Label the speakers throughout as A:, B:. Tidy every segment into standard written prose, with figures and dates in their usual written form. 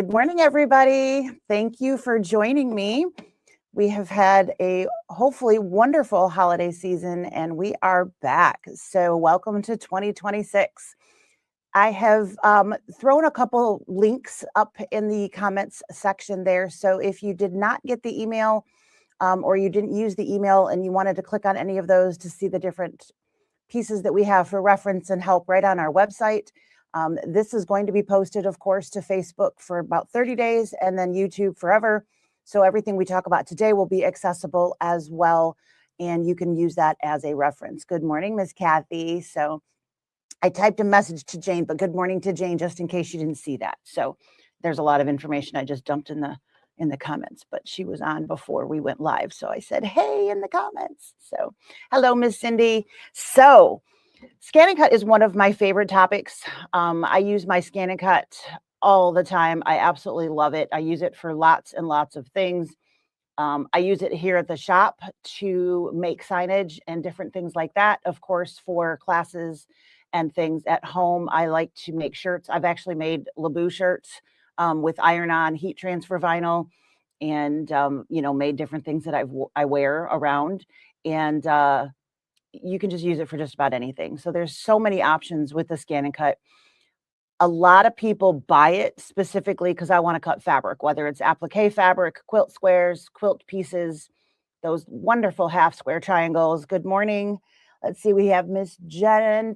A: Good morning, everybody. Thank you for joining me. We have had a hopefully wonderful holiday season and we are back. So welcome to 2026. I have thrown a couple links up in the comments section there. So if you did not get the email or you didn't use the email and you wanted to click on any of those to see the different pieces that we have for reference and help right on our website, this is going to be posted, of course, to Facebook for about 30 days and then YouTube forever. So everything we talk about today will be accessible as well. And you can use that as a reference. Good morning, Miss Kathy. So I typed a message to Jane, but good morning to Jane, just in case you didn't see that. So there's a lot of information I just dumped in the comments, but she was on before we went live. So I said, hey, in the comments. So hello, Miss Cindy. So ScanNCut is one of my favorite topics. I use my ScanNCut all the time. I absolutely love it. I use it for lots and lots of things. I use it here at the shop to make signage and different things like that. Of course, for classes and things at home, I like to make shirts. I've actually made Leabu shirts with iron-on heat transfer vinyl and, made different things that I wear around. And you can just use it for just about anything. So there's so many options with the ScanNCut. A lot of people buy it specifically because I want to cut fabric, whether it's applique fabric, quilt squares, quilt pieces, those wonderful half square triangles. Good morning. Let's see, we have Miss Jen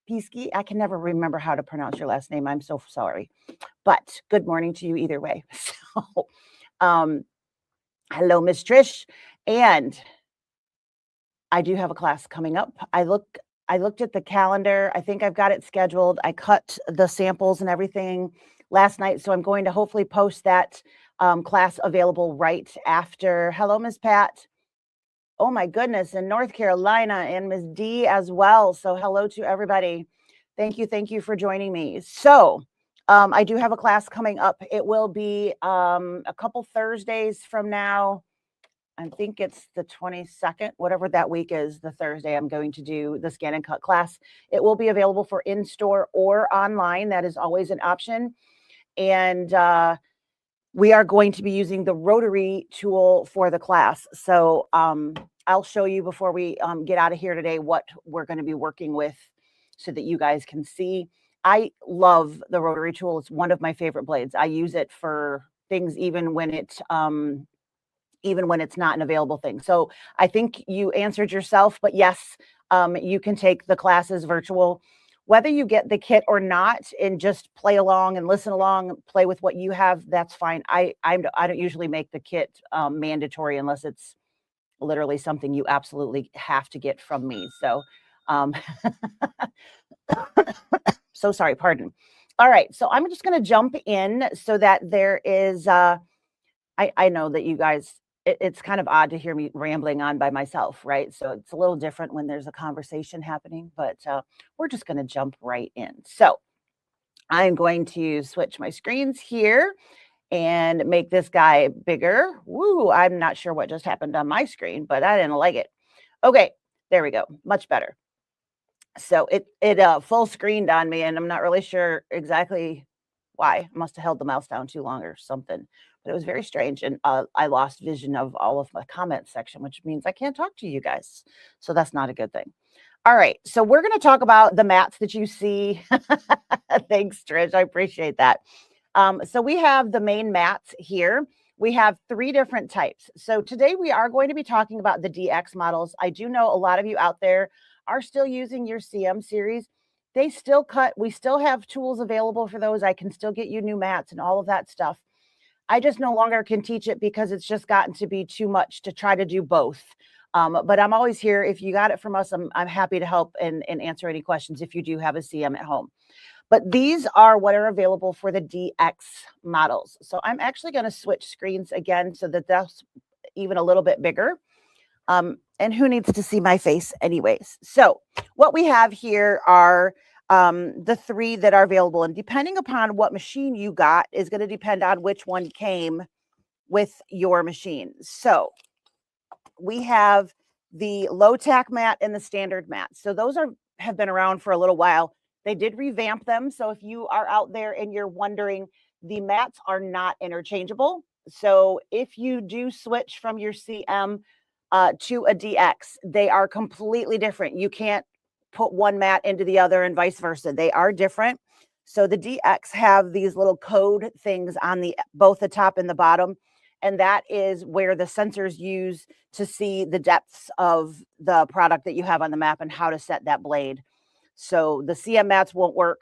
A: Pisky. I can never remember how to pronounce your last name. I'm so sorry. But good morning to you either way. So hello, Miss Trish. And I do have a class coming up. I looked at the calendar. I think I've got it scheduled. I cut the samples and everything last night. So I'm going to hopefully post that class available right after. Hello, Miss Pat. Oh my goodness. In North Carolina, and Miss D as well. So hello to everybody. Thank you for joining me. So I do have a class coming up. It will be a couple Thursdays from now. I think it's the 22nd, whatever that week is, the Thursday, I'm going to do the ScanNCut class. It will be available for in-store or online. That is always an option. And we are going to be using the rotary tool for the class. So I'll show you before we get out of here today what we're going to be working with so that you guys can see. I love the rotary tool. It's one of my favorite blades. I use it for things even when it's not an available thing. So I think you answered yourself, but yes, you can take the classes virtual, whether you get the kit or not, and just play along and listen along, play with what you have. That's fine. I don't usually make the kit mandatory unless it's literally something you absolutely have to get from me. So, so sorry, pardon. All right. So I'm just going to jump in so that there is, I know that you guys, it's kind of odd to hear me rambling on by myself, right? So it's a little different when there's a conversation happening, but we're just going to jump right in. So I'm going to switch my screens here and make this guy bigger. Woo, I'm not sure what just happened on my screen, but I didn't like it. Okay, there we go. Much better. So it full screened on me, and I'm not really sure exactly why. I must have held the mouse down too long or something. But it was very strange, and I lost vision of all of my comments section, which means I can't talk to you guys. So that's not a good thing. All right, so we're going to talk about the mats that you see. Thanks, Trish. I appreciate that. So we have the main mats here. We have 3 different types. So today we are going to be talking about the DX models. I do know a lot of you out there are still using your CM series. They still cut. We still have tools available for those. I can still get you new mats and all of that stuff. I just no longer can teach it because it's just gotten to be too much to try to do both. But I'm always here. If you got it from us, I'm happy to help and answer any questions if you do have a CM at home. But these are what are available for the DX models. So I'm actually going to switch screens again so that that's even a little bit bigger. And who needs to see my face anyways? So what we have here are the 3 that are available. And depending upon what machine you got is going to depend on which one came with your machine. So we have the low tack mat and the standard mat. So those have been around for a little while. They did revamp them. So if you are out there and you're wondering, the mats are not interchangeable. So if you do switch from your CM to a DX, they are completely different. You can't put one mat into the other and vice versa. They are different. So the DX have these little code things on both the top and the bottom. And that is where the sensors use to see the depths of the product that you have on the map and how to set that blade. So the CM mats won't work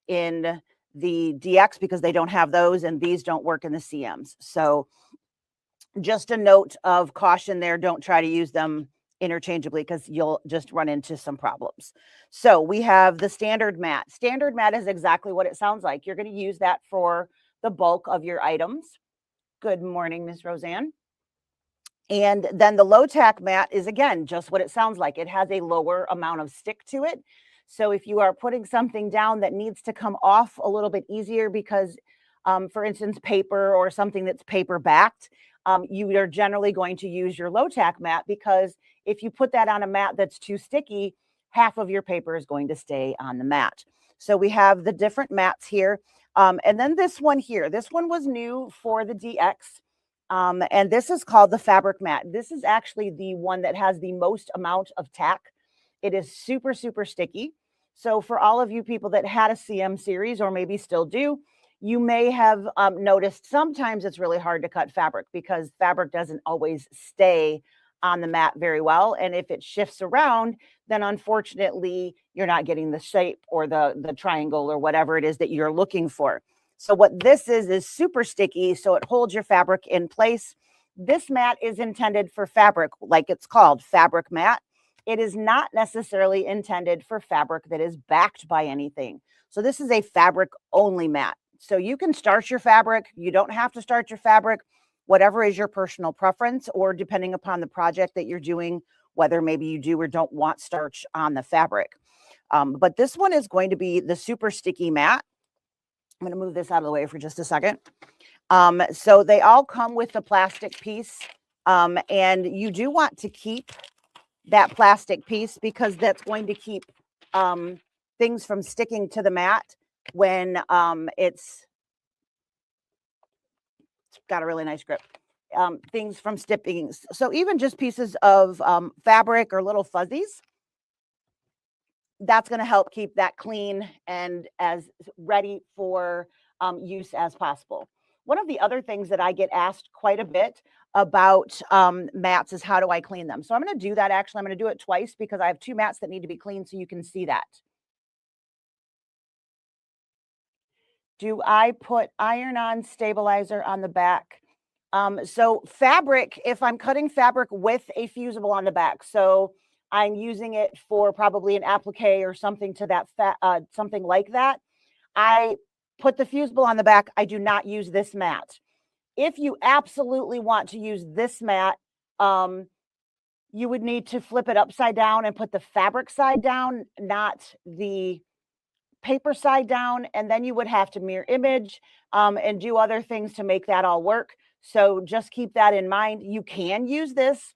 A: in the DX because they don't have those, and these don't work in the CMs. So just a note of caution there. Don't try to use them interchangeably because you'll just run into some problems. So we have the standard mat. Standard mat is exactly what it sounds like. You're going to use that for the bulk of your items. Good morning, Miss Roseanne. And then the low tack mat is, again, just what it sounds like. It has a lower amount of stick to it. So if you are putting something down that needs to come off a little bit easier because, for instance, paper or something that's paper backed, you are generally going to use your low tack mat, because if you put that on a mat that's too sticky, half of your paper is going to stay on the mat. So we have the different mats here. And then this one here, this one was new for the DX. And this is called the fabric mat. This is actually the one that has the most amount of tack. It is super, super sticky. So for all of you people that had a CM series or maybe still do, you may have noticed sometimes it's really hard to cut fabric because fabric doesn't always stay on the mat very well. And if it shifts around, then unfortunately, you're not getting the shape or the triangle or whatever it is that you're looking for. So what this is super sticky, so it holds your fabric in place. This mat is intended for fabric, like it's called, fabric mat. It is not necessarily intended for fabric that is backed by anything. So this is a fabric only mat. So you can starch your fabric. You don't have to starch your fabric, whatever is your personal preference, or depending upon the project that you're doing, whether maybe you do or don't want starch on the fabric. But this one is going to be the super sticky mat. I'm going to move this out of the way for just a second. So they all come with the plastic piece, and you do want to keep that plastic piece because that's going to keep things from sticking to the mat when it's got a really nice grip. Things from sticking. So even just pieces of fabric or little fuzzies, that's going to help keep that clean and as ready for use as possible. One of the other things that I get asked quite a bit about mats is how do I clean them? So I'm going to do that. Actually, I'm going to do it twice because I have two mats that need to be cleaned so you can see that. Do I put iron-on stabilizer on the back? So fabric, if I'm cutting fabric with a fusible on the back, so I'm using it for probably an applique or something to that something like that, I put the fusible on the back. I do not use this mat. If you absolutely want to use this mat, you would need to flip it upside down and put the fabric side down, not the paper side down, and then you would have to mirror image and do other things to make that all work. So just keep that in mind. You can use this,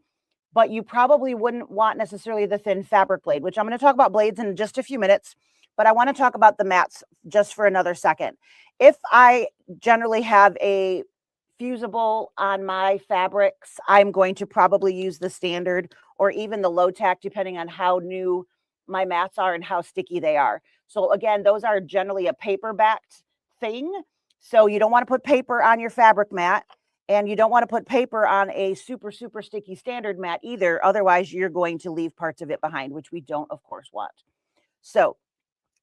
A: but you probably wouldn't want necessarily the thin fabric blade, which I'm going to talk about blades in just a few minutes, but I want to talk about the mats just for another second. If I generally have a fusible on my fabrics, I'm going to probably use the standard or even the low tack, depending on how new my mats are and how sticky they are. So again, those are generally a paper backed thing. So you don't want to put paper on your fabric mat, and you don't want to put paper on a super, super sticky standard mat either. Otherwise, you're going to leave parts of it behind, which we don't, of course, want. So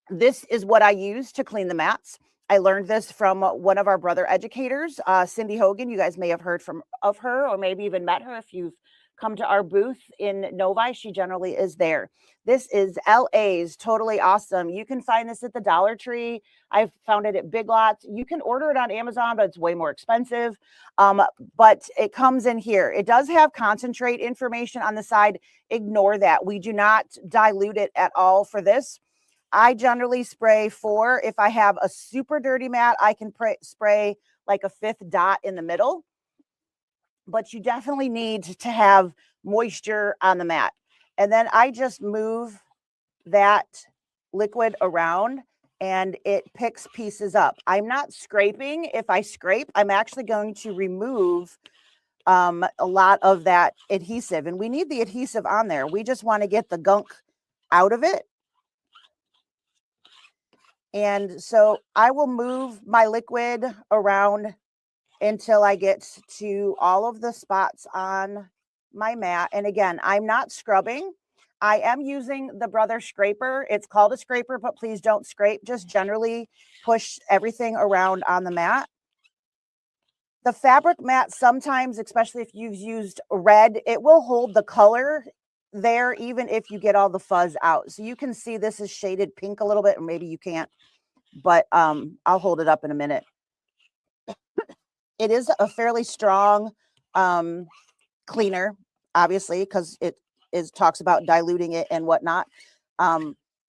A: this is what I use to clean the mats. I learned this from one of our brother educators, Cindy Hogan. You guys may have heard of her or maybe even met her if you've come to our booth in Novi. She generally is there. This is LA's Totally Awesome. You can find this at the Dollar Tree. I've found it at Big Lots. You can order it on Amazon, but it's way more expensive. But it comes in here. It does have concentrate information on the side. Ignore that. We do not dilute it at all for this. I generally spray 4. If I have a super dirty mat, I can spray like a 5th dot in the middle. But you definitely need to have moisture on the mat. And then I just move that liquid around and it picks pieces up. I'm not scraping. If I scrape, I'm actually going to remove a lot of that adhesive, and we need the adhesive on there. We just want to get the gunk out of it. And so I will move my liquid around until I get to all of the spots on my mat. And again, I'm not scrubbing. I am using the Brother scraper. It's called a scraper, but please don't scrape. Just generally push everything around on the mat. The fabric mat, sometimes, especially if you've used red, it will hold the color there even if you get all the fuzz out. So you can see this is shaded pink a little bit, or maybe you can't, but I'll hold it up in a minute. It is a fairly strong cleaner, obviously, because it talks about diluting it and whatnot.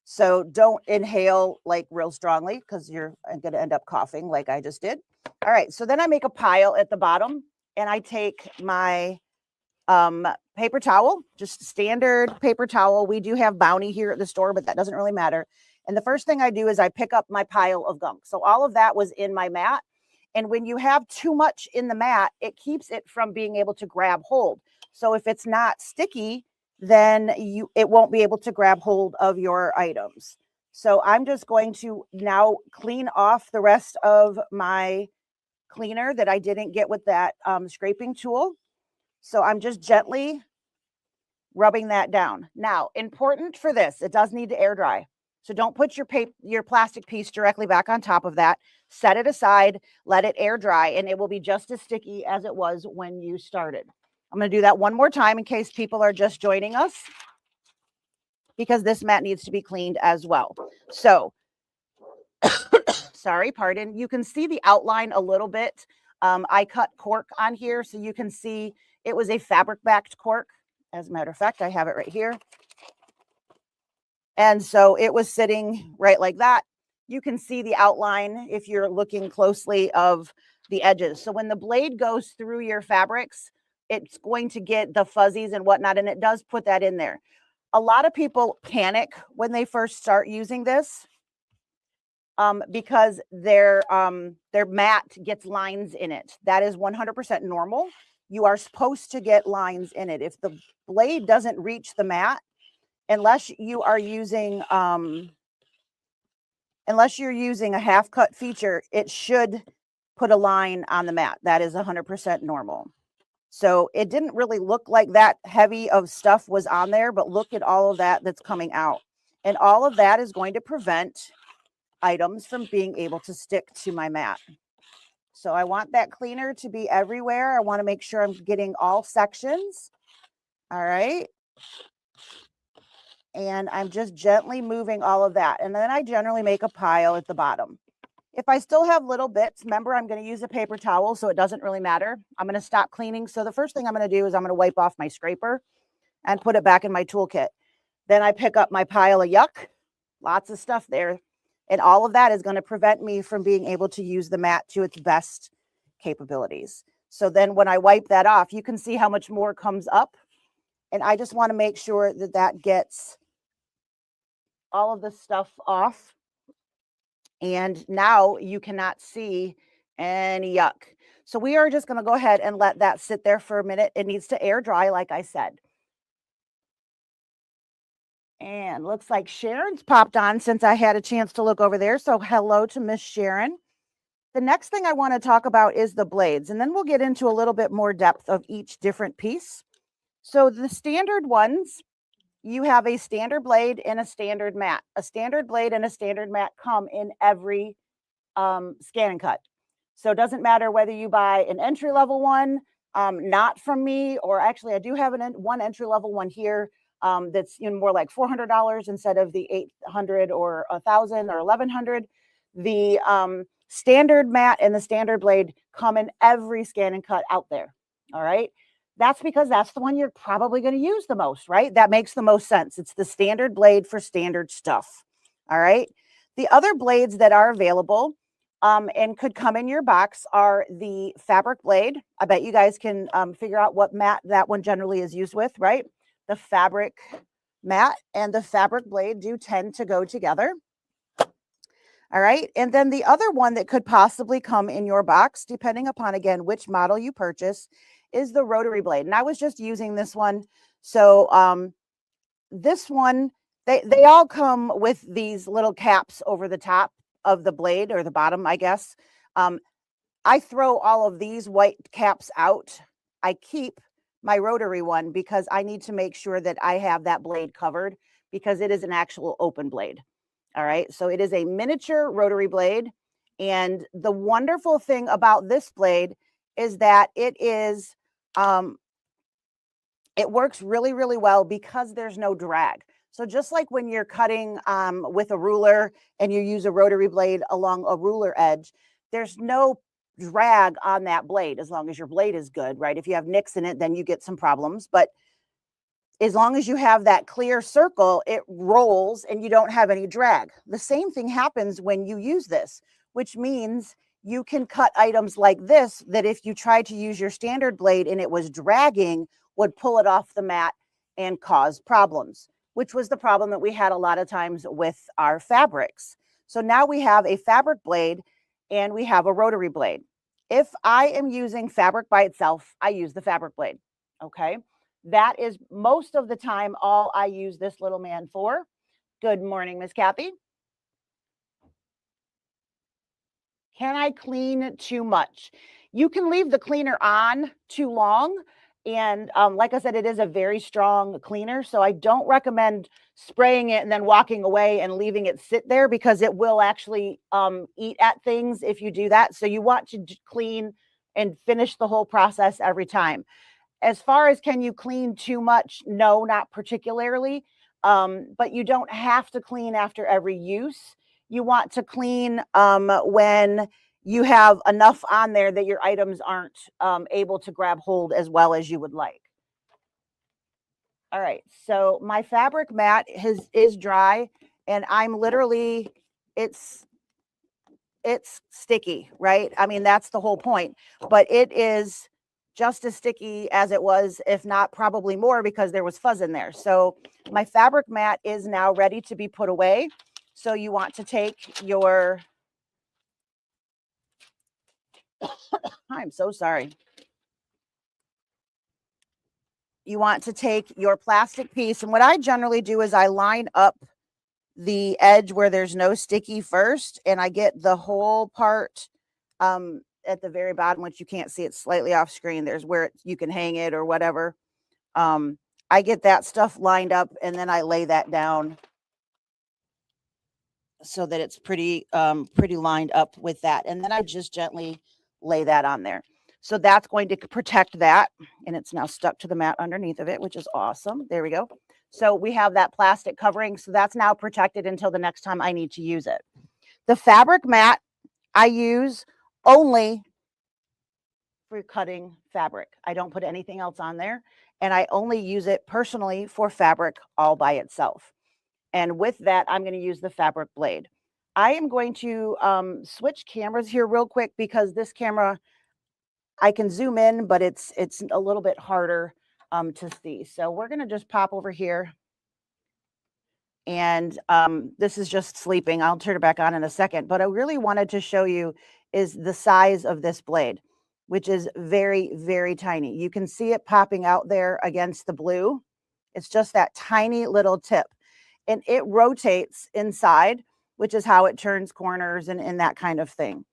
A: So don't inhale like real strongly, because you're going to end up coughing like I just did. All right, so then I make a pile at the bottom, and I take my paper towel, just standard paper towel. We do have Bounty here at the store, but that doesn't really matter. And the first thing I do is I pick up my pile of gunk. So all of that was in my mat. And when you have too much in the mat, it keeps it from being able to grab hold. So if it's not sticky, then it won't be able to grab hold of your items. So I'm just going to now clean off the rest of my cleaner that I didn't get with that scraping tool. So I'm just gently rubbing that down. Now, important for this, it does need to air dry. So don't put your plastic piece directly back on top of that. Set it aside, let it air dry, and it will be just as sticky as it was when you started. I'm going to do that one more time in case people are just joining us, because this mat needs to be cleaned as well. So, sorry, pardon. You can see the outline a little bit. I cut cork on here, so you can see it was a fabric-backed cork. As a matter of fact, I have it right here. And so it was sitting right like that. You can see the outline if you're looking closely of the edges. So when the blade goes through your fabrics, it's going to get the fuzzies and whatnot, and it does put that in there. A lot of people panic when they first start using this because their mat gets lines in it. That is 100% normal. You are supposed to get lines in it. If the blade doesn't reach the mat, unless you are using a half cut feature, it should put a line on the mat. That is 100% normal. So it didn't really look like that heavy of stuff was on there, but look at all of that that's coming out. And all of that is going to prevent items from being able to stick to my mat. So I want that cleaner to be everywhere. I want to make sure I'm getting all sections. All right. And I'm just gently moving all of that. And then I generally make a pile at the bottom. If I still have little bits, remember, I'm going to use a paper towel, so it doesn't really matter. I'm going to stop cleaning. So the first thing I'm going to do is I'm going to wipe off my scraper and put it back in my toolkit. Then I pick up my pile of yuck, lots of stuff there. And all of that is going to prevent me from being able to use the mat to its best capabilities. So then when I wipe that off, you can see how much more comes up. And I just want to make sure that that gets all of the stuff off. And now you cannot see any yuck. So we are just going to go ahead and let that sit there for a minute. It needs to air dry, like I said. And looks like Sharon's popped on since I had a chance to look over there. So hello to Miss Sharon. The next thing I want to talk about is the blades, and then we'll get into a little bit more depth of each different piece. So the standard ones, you have a standard blade and a standard mat. A standard blade and a standard mat come in every ScanNCut. So it doesn't matter whether you buy an entry-level one, not from me, or actually I do have one entry-level one here that's more like $400 instead of the $800 or $1,000 or $1,100. The standard mat and the standard blade come in every ScanNCut out there. All right. That's because that's the one you're probably going to use the most, right? That makes the most sense. It's the standard blade for standard stuff. All right. The other blades that are available and could come in your box are the fabric blade. I bet you guys can figure out what mat that one generally is used with, right? The fabric mat and the fabric blade do tend to go together. All All right. And then the other one that could possibly come in your box, depending upon, again, which model you purchase, is the rotary blade. And I was just using this one. So this one, they all come with these little caps over the top of the blade, or the bottom, I guess. I throw all of these white caps out. I keep my rotary one because I need to make sure that I have that blade covered, because it is an actual open blade. All right. So it is a miniature rotary blade. And the wonderful thing about this blade is that it works really, really well because there's no drag. So just like when you're cutting with a ruler and you use a rotary blade along a ruler edge, there's no drag on that blade as long as your blade is good, right? If you have nicks in it, then you get some problems. But as long as you have that clear circle, it rolls and you don't have any drag. The same thing happens when you use this, which means you can cut items like this that if you tried to use your standard blade and it was dragging, would pull it off the mat and cause problems, which was the problem that we had a lot of times with our fabrics. So now we have a fabric blade and we have a rotary blade. If I am using fabric by itself, I use the fabric blade. Okay. That is most of the time all I use this little man for. Good morning, Miss Kathy. Can I clean too much? You can leave the cleaner on too long. And like I said, it is a very strong cleaner. So I don't recommend spraying it and then walking away and leaving it sit there, because it will actually eat at things if you do that. So you want to clean and finish the whole process every time. As far as can you clean too much? No, not particularly. But you don't have to clean after every use. You want to clean when you have enough on there that your items aren't able to grab hold as well as you would like. All right, so my fabric mat is dry, and I'm literally, it's sticky, right? I mean, that's the whole point, but it is just as sticky as it was, if not probably more, because there was fuzz in there. So my fabric mat is now ready to be put away. So you want to take your, I'm so sorry. You want to take your plastic piece. And what I generally do is I line up the edge where there's no sticky first, and I get the whole part at the very bottom, which you can't see, it's slightly off screen. There's where you can hang it or whatever. I get that stuff lined up, and then I lay that down so that it's pretty lined up with that. And then I just gently lay that on there. So that's going to protect that. And it's now stuck to the mat underneath of it, which is awesome. There we go. So we have that plastic covering. So that's now protected until the next time I need to use it. The fabric mat I use only for cutting fabric. I don't put anything else on there. And I only use it personally for fabric all by itself. And with that, I'm going to use the fabric blade. I am going to switch cameras here real quick, because this camera, I can zoom in, but it's a little bit harder to see. So we're going to just pop over here. And this is just sleeping. I'll turn it back on in a second. But I really wanted to show you is the size of this blade, which is very, very tiny. You can see it popping out there against the blue. It's just that tiny little tip. And it rotates inside, which is how it turns corners and that kind of thing.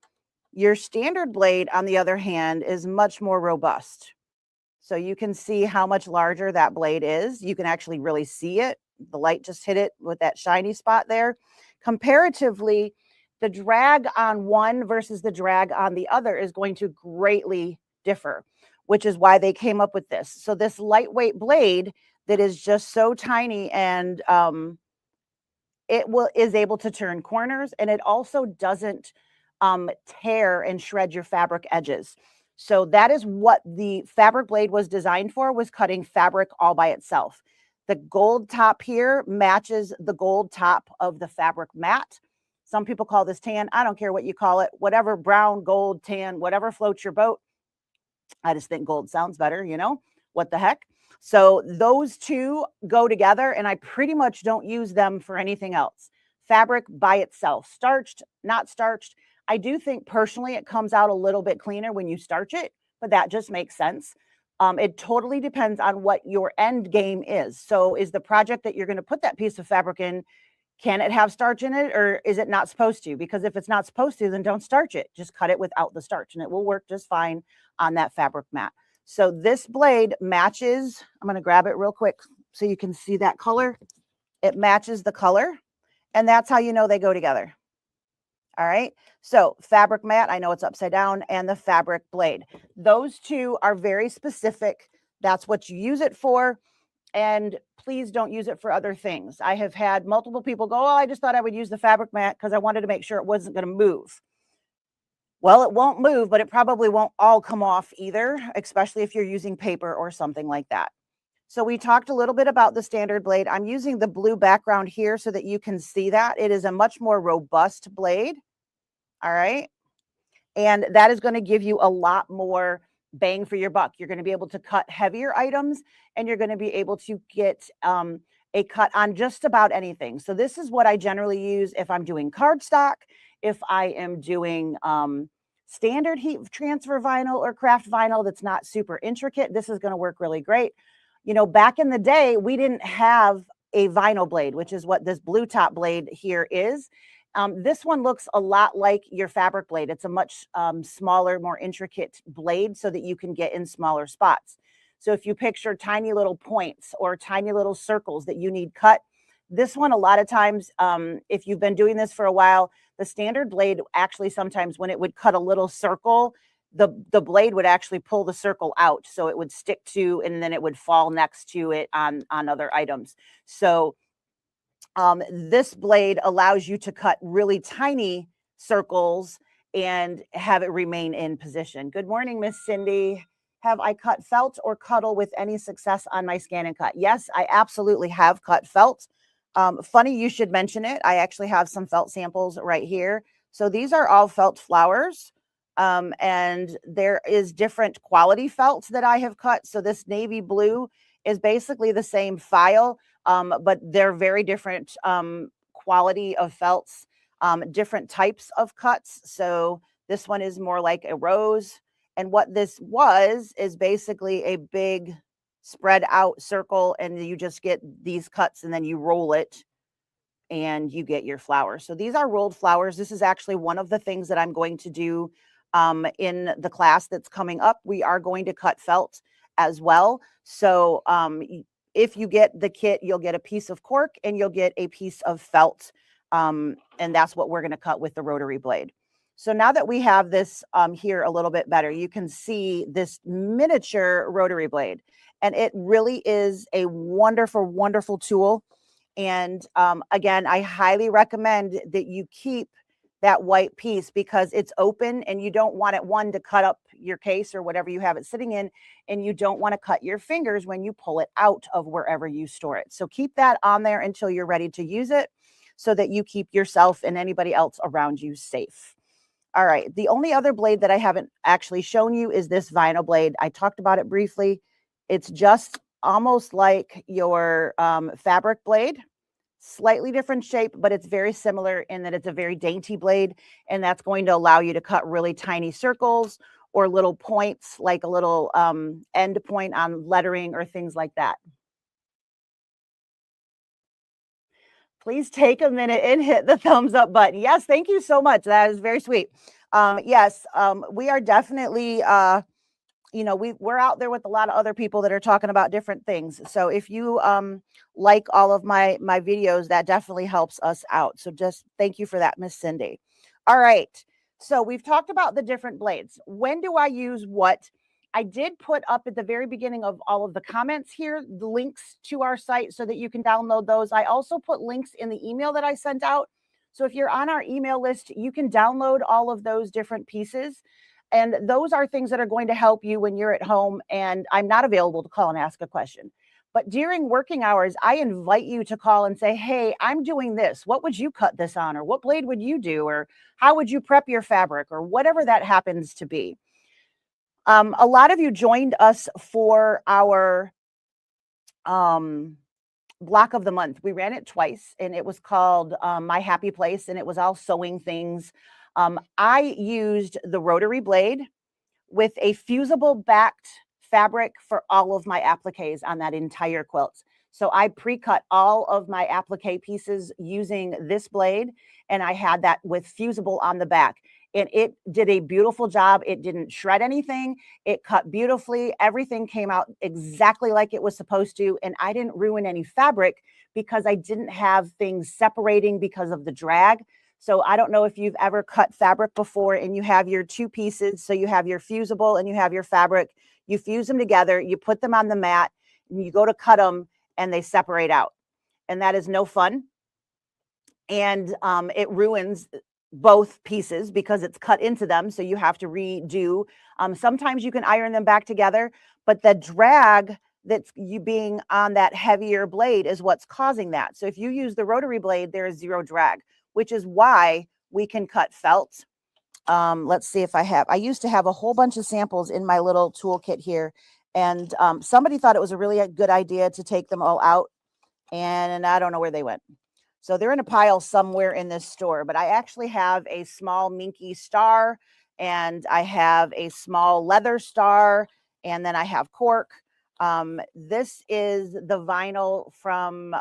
A: Your standard blade, on the other hand, is much more robust. So you can see how much larger that blade is. You can actually really see it. The light just hit it with that shiny spot there. Comparatively, the drag on one versus the drag on the other is going to greatly differ, which is why they came up with this. So this lightweight blade that is just so tiny, and is able to turn corners, and it also doesn't tear and shred your fabric edges. So that is what the fabric blade was designed for, was cutting fabric all by itself. The gold top here matches the gold top of the fabric mat. Some people call this tan. I don't care what you call it, whatever, brown, gold, tan, whatever floats your boat. I just think gold sounds better, you know, what the heck? So those two go together, and I pretty much don't use them for anything else. fabric by itself, starched, not starched. I do think personally it comes out a little bit cleaner when you starch it, but that just makes sense. It totally depends on what your end game is. So is the project that you're going to put that piece of fabric in, can it have starch in it, or is it not supposed to? Because if it's not supposed to, then don't starch it. Just cut it without the starch and it will work just fine on that fabric mat. So this blade matches, I'm going to grab it real quick so you can see that color. It matches the color, and that's how you know they go together. All right. So fabric mat, I know it's upside down, and the fabric blade. Those two are very specific. That's what you use it for. And please don't use it for other things. I have had multiple people go, oh, I just thought I would use the fabric mat because I wanted to make sure it wasn't going to move. Well, it won't move, but it probably won't all come off either, especially if you're using paper or something like that. So we talked a little bit about the standard blade. I'm using the blue background here so that you can see that. It is a much more robust blade. All right. And that is going to give you a lot more bang for your buck. You're going to be able to cut heavier items, and you're going to be able to get a cut on just about anything. So this is what I generally use if I'm doing cardstock, if I am doing standard heat transfer vinyl or craft vinyl that's not super intricate. This is going to work really great. You know, back in the day, we didn't have a vinyl blade, which is what this blue top blade here is. This one looks a lot like your fabric blade. It's a much smaller, more intricate blade so that you can get in smaller spots. So if you picture tiny little points or tiny little circles that you need cut, this one, a lot of times, if you've been doing this for a while, the standard blade actually sometimes when it would cut a little circle, the blade would actually pull the circle out. So it would stick to, and then it would fall next to it on other items. So this blade allows you to cut really tiny circles and have it remain in position. Good morning, Miss Cindy. Have I cut felt or cuddle with any success on my ScanNCut? Yes, I absolutely have cut felt. Funny you should mention it. I actually have some felt samples right here. So these are all felt flowers. And there is different quality felts that I have cut. So this navy blue is basically the same file, but they're very different quality of felts, different types of cuts. So this one is more like a rose. And what this is basically a big spread out circle, and you just get these cuts and then you roll it and you get your flowers. So these are rolled flowers. This is actually one of the things that I'm going to do in the class that's coming up. We are going to cut felt as well. So if you get the kit, you'll get a piece of cork and you'll get a piece of felt. And that's what we're going to cut with the rotary blade. So now that we have this here a little bit better, you can see this miniature rotary blade. And it really is a wonderful, wonderful tool. And again, I highly recommend that you keep that white piece because it's open and you don't want it, to cut up your case or whatever you have it sitting in, and you don't want to cut your fingers when you pull it out of wherever you store it. So keep that on there until you're ready to use it so that you keep yourself and anybody else around you safe. All right. The only other blade that I haven't actually shown you is this vinyl blade. I talked about it briefly. It's just almost like your fabric blade, slightly different shape, but it's very similar in that it's a very dainty blade, and that's going to allow you to cut really tiny circles or little points, like a little end point on lettering or things like that. Please take a minute and hit the thumbs up button. Yes, thank you so much. That is very sweet. Yes, we are definitely we're out there with a lot of other people that are talking about different things. So if you like all of my videos, that definitely helps us out. So just thank you for that, Miss Cindy. All right. So we've talked about the different blades. When do I use what? I did put up at the very beginning of all of the comments here, the links to our site so that you can download those. I also put links in the email that I sent out. So if you're on our email list, you can download all of those different pieces. And those are things that are going to help you when you're at home and I'm not available to call and ask a question. But during working hours, I invite you to call and say, hey, I'm doing this. What would you cut this on? Or what blade would you do? Or how would you prep your fabric? Or whatever that happens to be. A lot of you joined us for our block of the month. We ran it twice, and it was called My Happy Place, and it was all sewing things. I used the rotary blade with a fusible backed fabric for all of my appliques on that entire quilt. So I pre-cut all of my applique pieces using this blade, and I had that with fusible on the back. And it did a beautiful job. It didn't shred anything. It cut beautifully. Everything came out exactly like it was supposed to. And I didn't ruin any fabric because I didn't have things separating because of the drag. So I don't know if you've ever cut fabric before and you have your two pieces. So you have your fusible and you have your fabric. You fuse them together, you put them on the mat, and you go to cut them and they separate out. And that is no fun. And it ruins both pieces because it's cut into them. So you have to redo. Sometimes you can iron them back together, but the drag that's you being on that heavier blade is what's causing that. So if you use the rotary blade, there is zero drag, which is why we can cut felt. Let's see if I used to have a whole bunch of samples in my little toolkit here. And somebody thought it was a really good idea to take them all out. And I don't know where they went. So they're in a pile somewhere in this store, but I actually have a small minky star, and I have a small leather star, and then I have cork. This is the vinyl from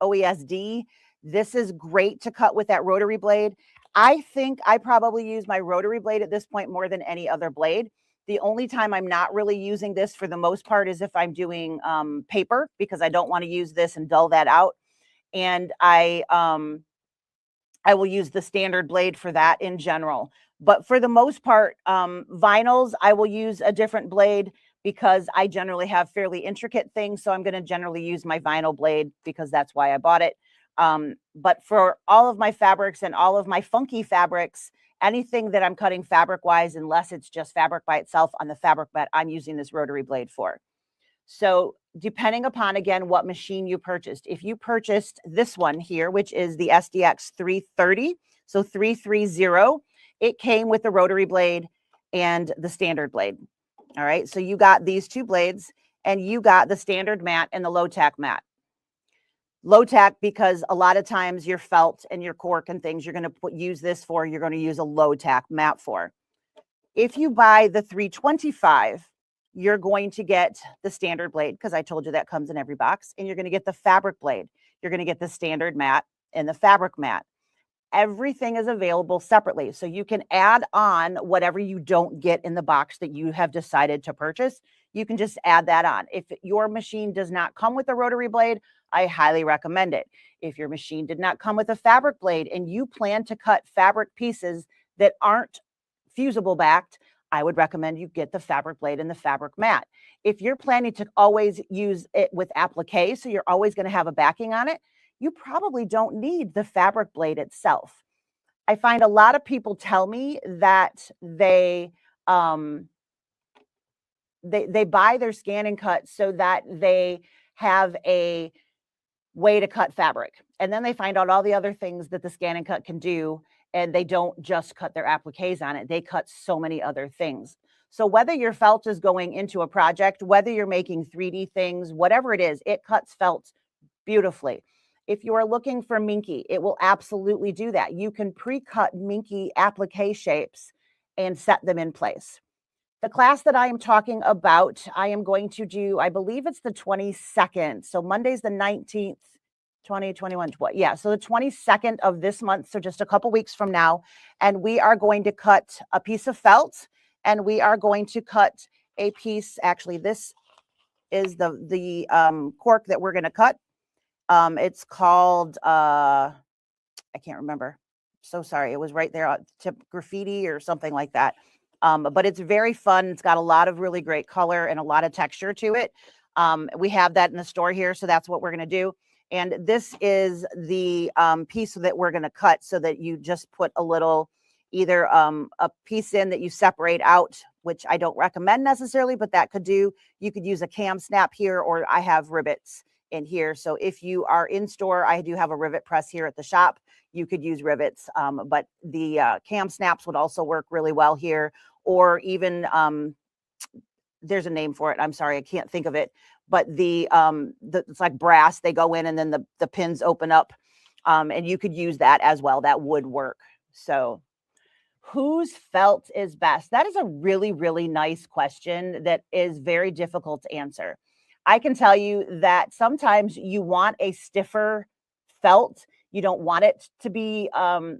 A: OESD. This is great to cut with that rotary blade. I think I probably use my rotary blade at this point more than any other blade. The only time I'm not really using this for the most part is if I'm doing paper, because I don't want to use this and dull that out. And I will use the standard blade for that in general. But for the most part, vinyls, I will use a different blade because I generally have fairly intricate things. So I'm going to generally use my vinyl blade because that's why I bought it. But for all of my fabrics and all of my funky fabrics, anything that I'm cutting fabric wise, unless it's just fabric by itself on the fabric bed, I'm using this rotary blade for. So depending upon, again, what machine you purchased, if you purchased this one here, which is the SDX 330, so 330, it came with the rotary blade and the standard blade. All right. So you got these two blades and you got the standard mat and the low tack mat. Low tack, because a lot of times your felt and your cork and things you're going to use this for, you're going to use a low tack mat for. If you buy the 325, you're going to get the standard blade, because I told you that comes in every box, and you're going to get the fabric blade. You're going to get the standard mat and the fabric mat. Everything is available separately. So you can add on whatever you don't get in the box that you have decided to purchase. You can just add that on. If your machine does not come with a rotary blade, I highly recommend it. If your machine did not come with a fabric blade and you plan to cut fabric pieces that aren't fusible backed, I would recommend you get the fabric blade and the fabric mat. If you're planning to always use it with applique, so you're always going to have a backing on it, you probably don't need the fabric blade itself. I find a lot of people tell me that they buy their ScanNCut so that they have a way to cut fabric. And then they find out all the other things that the ScanNCut can do, and they don't just cut their appliques on it. They cut so many other things. So whether your felt is going into a project, whether you're making 3D things, whatever it is, it cuts felt beautifully. If you are looking for minky, it will absolutely do that. You can pre-cut minky applique shapes and set them in place. The class that I am talking about, I am going to do, I believe it's the 22nd. So Monday's the 19th, 2021. Yeah, so the 22nd of this month, so just a couple weeks from now. And we are going to cut a piece of felt, and we are going to cut a piece, actually this is the cork that we're going to cut. It's called, I can't remember. So sorry. It was right there to graffiti or something like that. But it's very fun. It's got a lot of really great color and a lot of texture to it. We have that in the store here. So that's what we're going to do. And this is the piece that we're going to cut, so that you just put a little, either a piece in that you separate out, which I don't recommend necessarily, but that could do. You could use a cam snap here, or I have rivets in here. So if you are in store, I do have a rivet press here at the shop. You could use rivets, but the cam snaps would also work really well here, or even there's a name for it. I'm sorry, I can't think of it. but it's like brass, they go in and then the pins open up. And you could use that as well. That would work. So whose felt is best? That is a really, really nice question that is very difficult to answer. I can tell you that sometimes you want a stiffer felt. You don't want it to be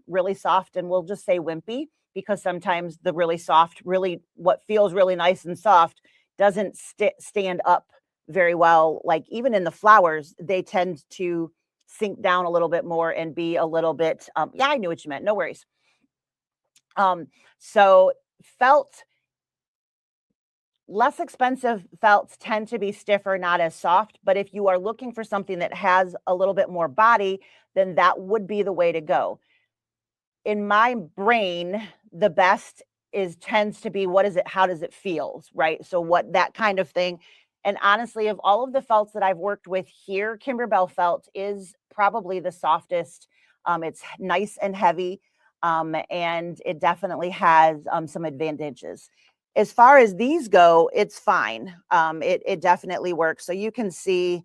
A: really soft, and we'll just say wimpy, because sometimes the really soft, really what feels really nice and soft doesn't stand up very well. Like even in the flowers, they tend to sink down a little bit more and be a little bit, yeah, I knew what you meant. No worries. So felt, less expensive felts tend to be stiffer, not as soft. But if you are looking for something that has a little bit more body, then that would be the way to go. In my brain, the best tends to be, what is it? How does it feel? Right. So what, that kind of thing. And honestly, of all of the felts that I've worked with here, Kimberbell felt is probably the softest. It's nice and heavy. And it definitely has some advantages. As far as these go, it's fine. It definitely works. So you can see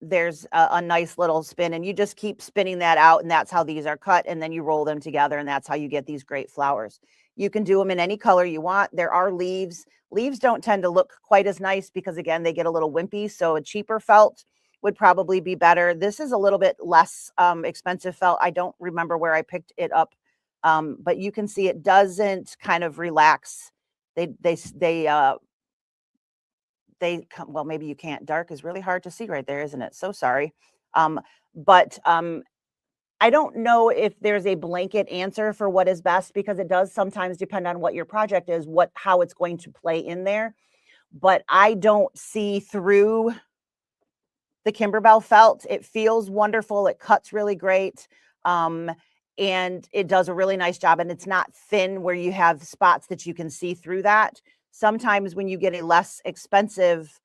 A: there's a nice little spin, and you just keep spinning that out, and that's how these are cut, and then you roll them together, and that's how you get these great flowers. You can do them in any color you want. There are leaves. Leaves don't tend to look quite as nice because, again, they get a little wimpy, so a cheaper felt would probably be better. This is a little bit less expensive felt. I don't remember where I picked it up, but you can see it doesn't kind of relax. Well, maybe you can't. Dark is really hard to see right there, isn't it? So sorry. But I don't know if there's a blanket answer for what is best, because it does sometimes depend on what your project is, how it's going to play in there. But I don't see through the Kimberbell felt. It feels wonderful. It cuts really great. And it does a really nice job, and it's not thin where you have spots that you can see through that. Sometimes when you get a less expensive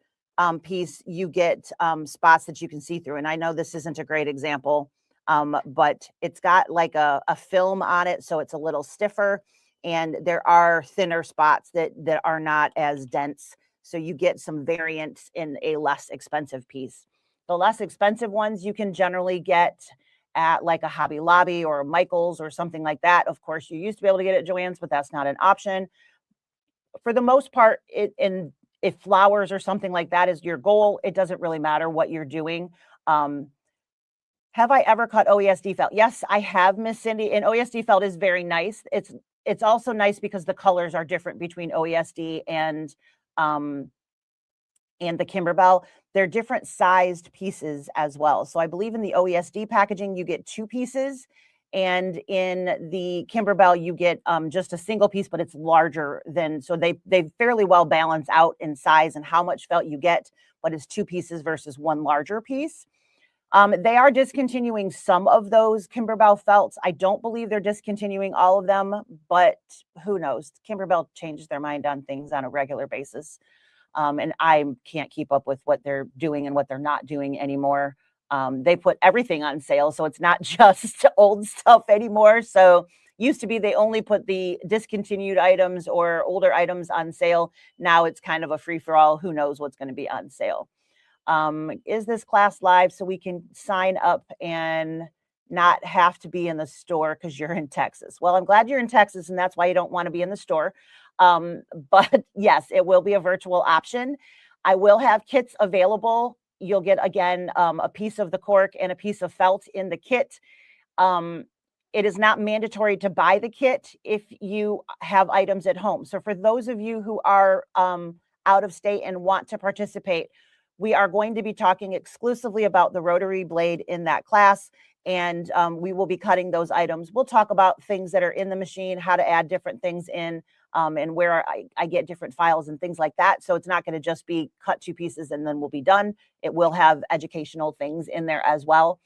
A: piece, you get spots that you can see through. And I know this isn't a great example, but it's got like a film on it, so it's a little stiffer, and there are thinner spots that are not as dense. So you get some variance in a less expensive piece. The less expensive ones you can generally get at like a Hobby Lobby or a Michael's or something like that. Of course, you used to be able to get it at Joann's, but that's not an option. For the most part, if flowers or something like that is your goal, it doesn't really matter what you're doing. Have I ever cut OESD felt? Yes, I have, Miss Cindy. And OESD felt is very nice. It's also nice because the colors are different between OESD and the Kimberbell. They're different sized pieces as well. So I believe in the OESD packaging, you get 2 pieces. And in the Kimberbell, you get just a single piece, but it's larger than, so they fairly well balance out in size and how much felt you get, but it's 2 pieces versus 1 larger piece. They are discontinuing some of those Kimberbell felts. I don't believe they're discontinuing all of them, but who knows? Kimberbell changes their mind on things on a regular basis. And I can't keep up with what they're doing and what they're not doing anymore. They put everything on sale, so it's not just old stuff anymore. So used to be they only put the discontinued items or older items on sale. Now it's kind of a free-for-all. Who knows what's going to be on sale? Is this class live so we can sign up and not have to be in the store because you're in Texas? Well, I'm glad you're in Texas, and that's why you don't want to be in the store. But yes, it will be a virtual option. I will have kits available. You'll get, again, a piece of the cork and a piece of felt in the kit. It is not mandatory to buy the kit if you have items at home. So for those of you who are out of state and want to participate, we are going to be talking exclusively about the rotary blade in that class, and we will be cutting those items. We'll talk about things that are in the machine, how to add different things in, and where I get different files and things like that. So it's not going to just be cut 2 pieces and then we'll be done. It will have educational things in there as well.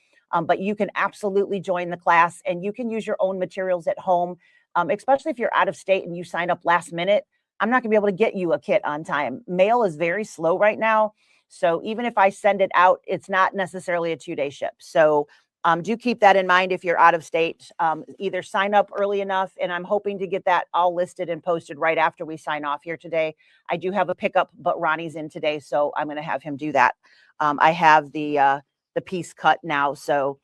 A: But you can absolutely join the class, and you can use your own materials at home, especially if you're out of state and you sign up last minute. I'm not going to be able to get you a kit on time. Mail is very slow right now. So even if I send it out, it's not necessarily a 2-day ship. So Do keep that in mind if you're out of state. Either sign up early enough, and I'm hoping to get that all listed and posted right after we sign off here today. I do have a pickup, but Ronnie's in today, so I'm going to have him do that. I have the piece cut now, so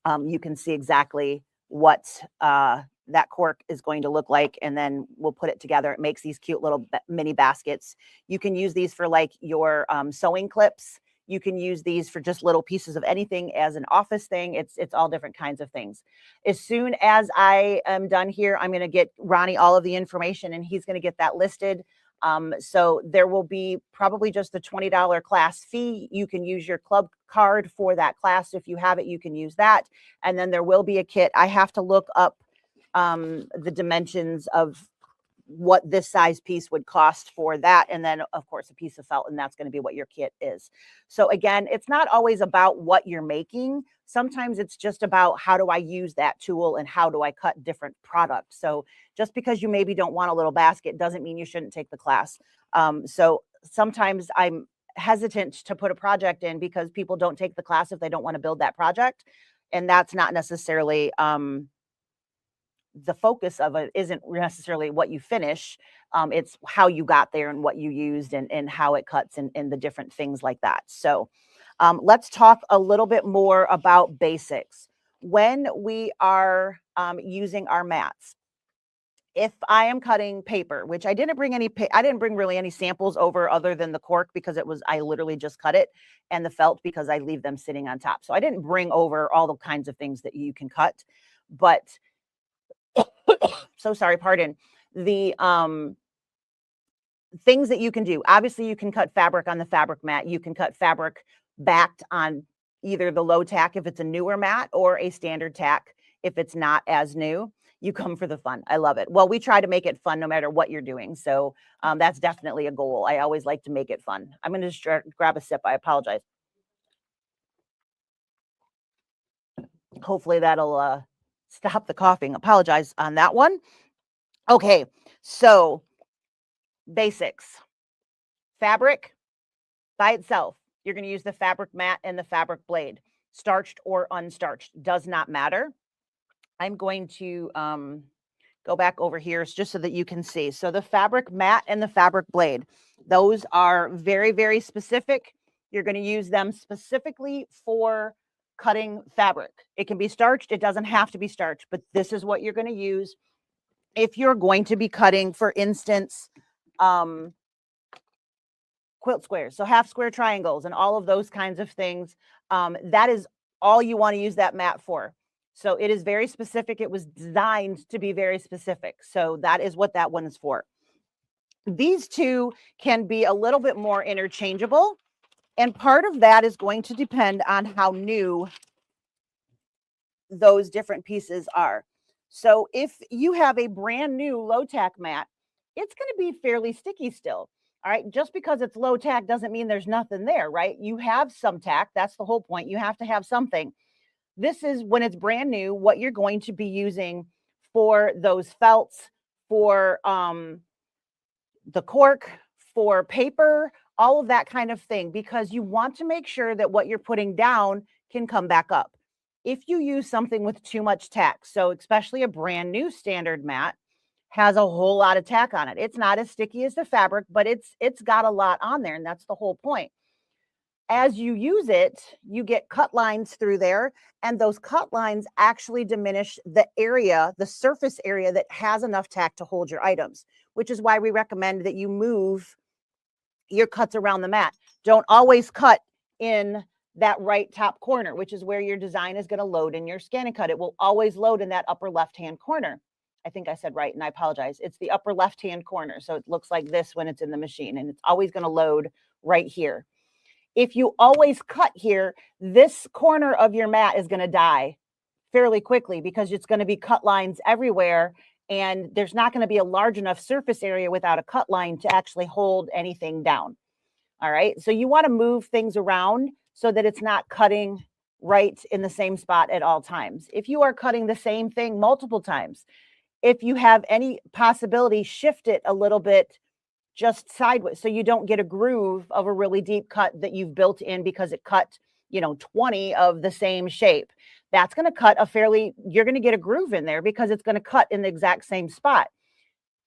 A: you can see exactly what that cork is going to look like, and then we'll put it together. It makes these cute little mini baskets. You can use these for like your sewing clips. You can use these for just little pieces of anything as an office thing. It's all different kinds of things. As soon as I am done here, I'm going to get Ronnie all of the information, and he's going to get that listed. So there will be probably just the $20 class fee. You can use your club card for that class. If you have it, you can use that. And then there will be a kit. I have to look up the dimensions of what this size piece would cost for that. And then of course a piece of felt, and that's going to be what your kit is. So again, it's not always about what you're making. Sometimes it's just about how do I use that tool and how do I cut different products. So just because you maybe don't want a little basket doesn't mean you shouldn't take the class. So sometimes I'm hesitant to put a project in because people don't take the class if they don't want to build that project. And that's not necessarily the focus of it isn't necessarily what you finish. It's how you got there and what you used and how it cuts and the different things like that. So let's talk a little bit more about basics. When we are using our mats, if I am cutting paper, which I didn't bring I didn't bring really any samples over other than the cork because I literally just cut it, and the felt because I leave them sitting on top. So I didn't bring over all the kinds of things that you can cut, but so sorry, pardon. The things that you can do. Obviously, you can cut fabric on the fabric mat. You can cut fabric backed on either the low tack if it's a newer mat or a standard tack if it's not as new. You come for the fun. I love it. Well, we try to make it fun no matter what you're doing. So that's definitely a goal. I always like to make it fun. I'm going to just grab a sip. I apologize. Hopefully that'll stop the coughing. Apologize on that one. Okay, so basics. Fabric by itself. You're going to use the fabric mat and the fabric blade. Starched or unstarched, does not matter. I'm going to go back over here just so that you can see. So the fabric mat and the fabric blade, those are very, very specific. You're going to use them specifically for cutting fabric. It can be starched. It doesn't have to be starched, but this is what you're going to use if you're going to be cutting, for instance, quilt squares, so half square triangles and all of those kinds of things. That is all you want to use that mat for. So it is very specific. It was designed to be very specific. So that is what that one is for. These two can be a little bit more interchangeable. And part of that is going to depend on how new those different pieces are. So if you have a brand new low tack mat, it's going to be fairly sticky still. All right. Just because it's low tack doesn't mean there's nothing there, right? You have some tack. That's the whole point. You have to have something. This is when it's brand new, what you're going to be using for those felts, for the cork, for paper, all of that kind of thing, because you want to make sure that what you're putting down can come back up. If you use something with too much tack, so especially a brand new standard mat has a whole lot of tack on it. It's not as sticky as the fabric, but it's got a lot on there, and that's the whole point. As you use it, you get cut lines through there, and those cut lines actually diminish the area, the surface area that has enough tack to hold your items, which is why we recommend that you move your cuts around the mat. Don't always cut in that right top corner, which is where your design is going to load in your ScanNCut. It will always load in that upper left-hand corner. I think I said right, and I apologize. It's the upper left-hand corner. So it looks like this when it's in the machine, and it's always going to load right here. If you always cut here, this corner of your mat is going to die fairly quickly because it's going to be cut lines everywhere, and there's not going to be a large enough surface area without a cut line to actually hold anything down. All right. So you want to move things around so that it's not cutting right in the same spot at all times. If you are cutting the same thing multiple times, if you have any possibility, shift it a little bit just sideways so you don't get a groove of a really deep cut that you've built in because it cut 20 of the same shape. That's going to cut you're going to get a groove in there because it's going to cut in the exact same spot.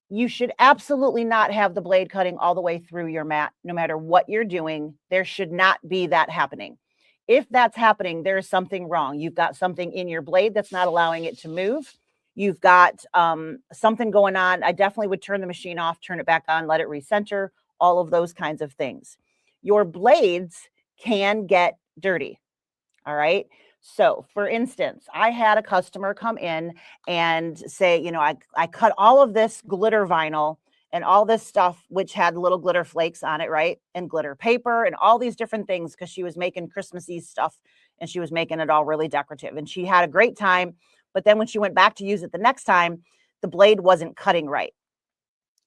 A: You should absolutely not have the blade cutting all the way through your mat, no matter what you're doing. There should not be that happening. If that's happening, there's something wrong. You've got something in your blade that's not allowing it to move. You've got something going on. I definitely would turn the machine off, turn it back on, let it recenter, all of those kinds of things. Your blades can get dirty. All right. So for instance, I had a customer come in and say, I cut all of this glitter vinyl and all this stuff, which had little glitter flakes on it, right? And glitter paper and all these different things because she was making Christmassy stuff and she was making it all really decorative. And she had a great time. But then when she went back to use it the next time, the blade wasn't cutting right.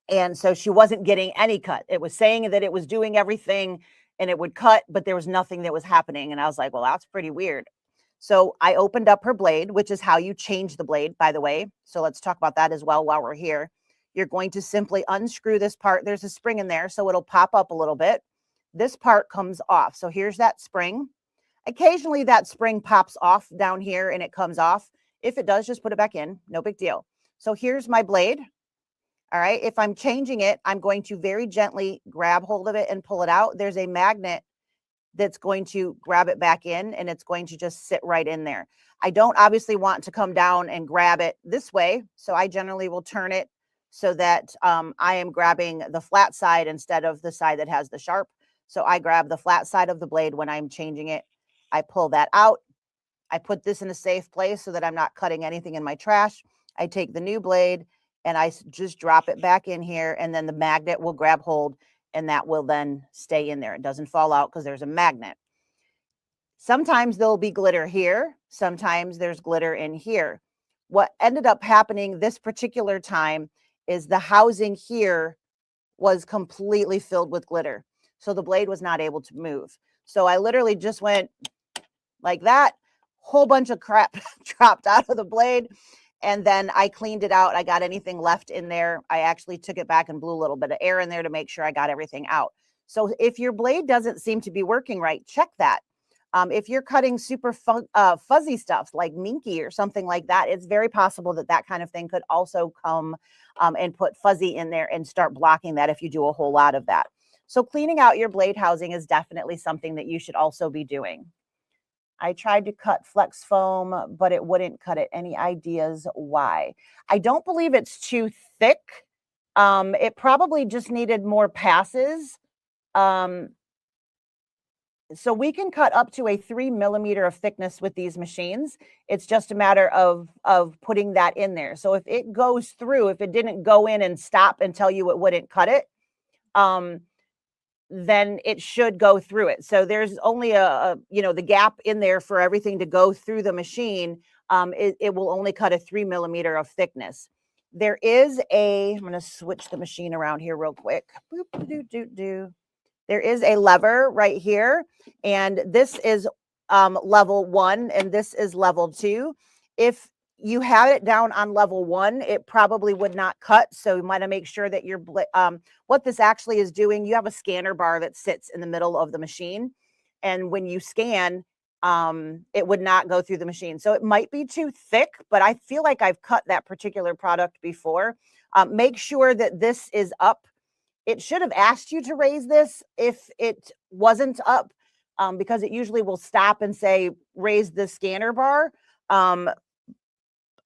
A: And so she wasn't getting any cut. It was saying that it was doing everything and it would cut, but there was nothing that was happening. And I was like, well, that's pretty weird. So I opened up her blade, which is how you change the blade, by the way. So let's talk about that as well while we're here. You're going to simply unscrew this part. There's a spring in there, so it'll pop up a little bit. This part comes off. So here's that spring. Occasionally that spring pops off down here and it comes off. If it does, just put it back in. No big deal. So here's my blade. All right. If I'm changing it, I'm going to very gently grab hold of it and pull it out. There's a magnet that's going to grab it back in and it's going to just sit right in there. I don't obviously want to come down and grab it this way. So I generally will turn it so that I am grabbing the flat side instead of the side that has the sharp. So I grab the flat side of the blade when I'm changing it. I pull that out. I put this in a safe place so that I'm not cutting anything in my trash. I take the new blade and I just drop it back in here, and then the magnet will grab hold and that will then stay in there. It doesn't fall out because there's a magnet. Sometimes there'll be glitter here. Sometimes there's glitter in here. What ended up happening this particular time is the housing here was completely filled with glitter. So the blade was not able to move. So I literally just went like that, whole bunch of crap dropped out of the blade. And then I cleaned it out. I got anything left in there. I actually took it back and blew a little bit of air in there to make sure I got everything out. So if your blade doesn't seem to be working right, check that. If you're cutting super fuzzy stuff like minky or something like that, it's very possible that that kind of thing could also come and put fuzzy in there and start blocking that if you do a whole lot of that. So cleaning out your blade housing is definitely something that you should also be doing. I tried to cut flex foam, but it wouldn't cut it. Any ideas why? I don't believe it's too thick. It probably just needed more passes. So we can cut up to a 3 millimeter of thickness with these machines. It's just a matter of putting that in there. So if it goes through, if it didn't go in and stop and tell you it wouldn't cut it, then it should go through it. So there's only the gap in there for everything to go through the machine. It will only cut a 3 millimeter of thickness. There is I'm going to switch the machine around here real quick. Boop, there is a lever right here, and this is level 1, and this is level 2. If you have it down on level 1, it probably would not cut. So you want to make sure that your what this actually is doing, you have a scanner bar that sits in the middle of the machine. And when you scan, it would not go through the machine. So it might be too thick, but I feel like I've cut that particular product before. Make sure that this is up. It should have asked you to raise this if it wasn't up, because it usually will stop and say, raise the scanner bar.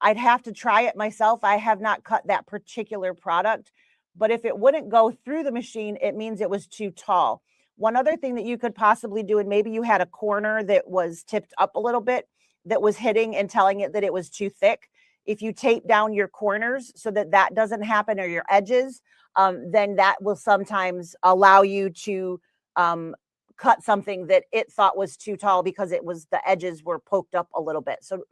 A: I'd have to try it myself. I have not cut that particular product, but if it wouldn't go through the machine, it means it was too tall. One other thing that you could possibly do, and maybe you had a corner that was tipped up a little bit that was hitting and telling it that it was too thick. If you tape down your corners so that that doesn't happen, or your edges, then that will sometimes allow you to cut something that it thought was too tall because the edges were poked up a little bit. So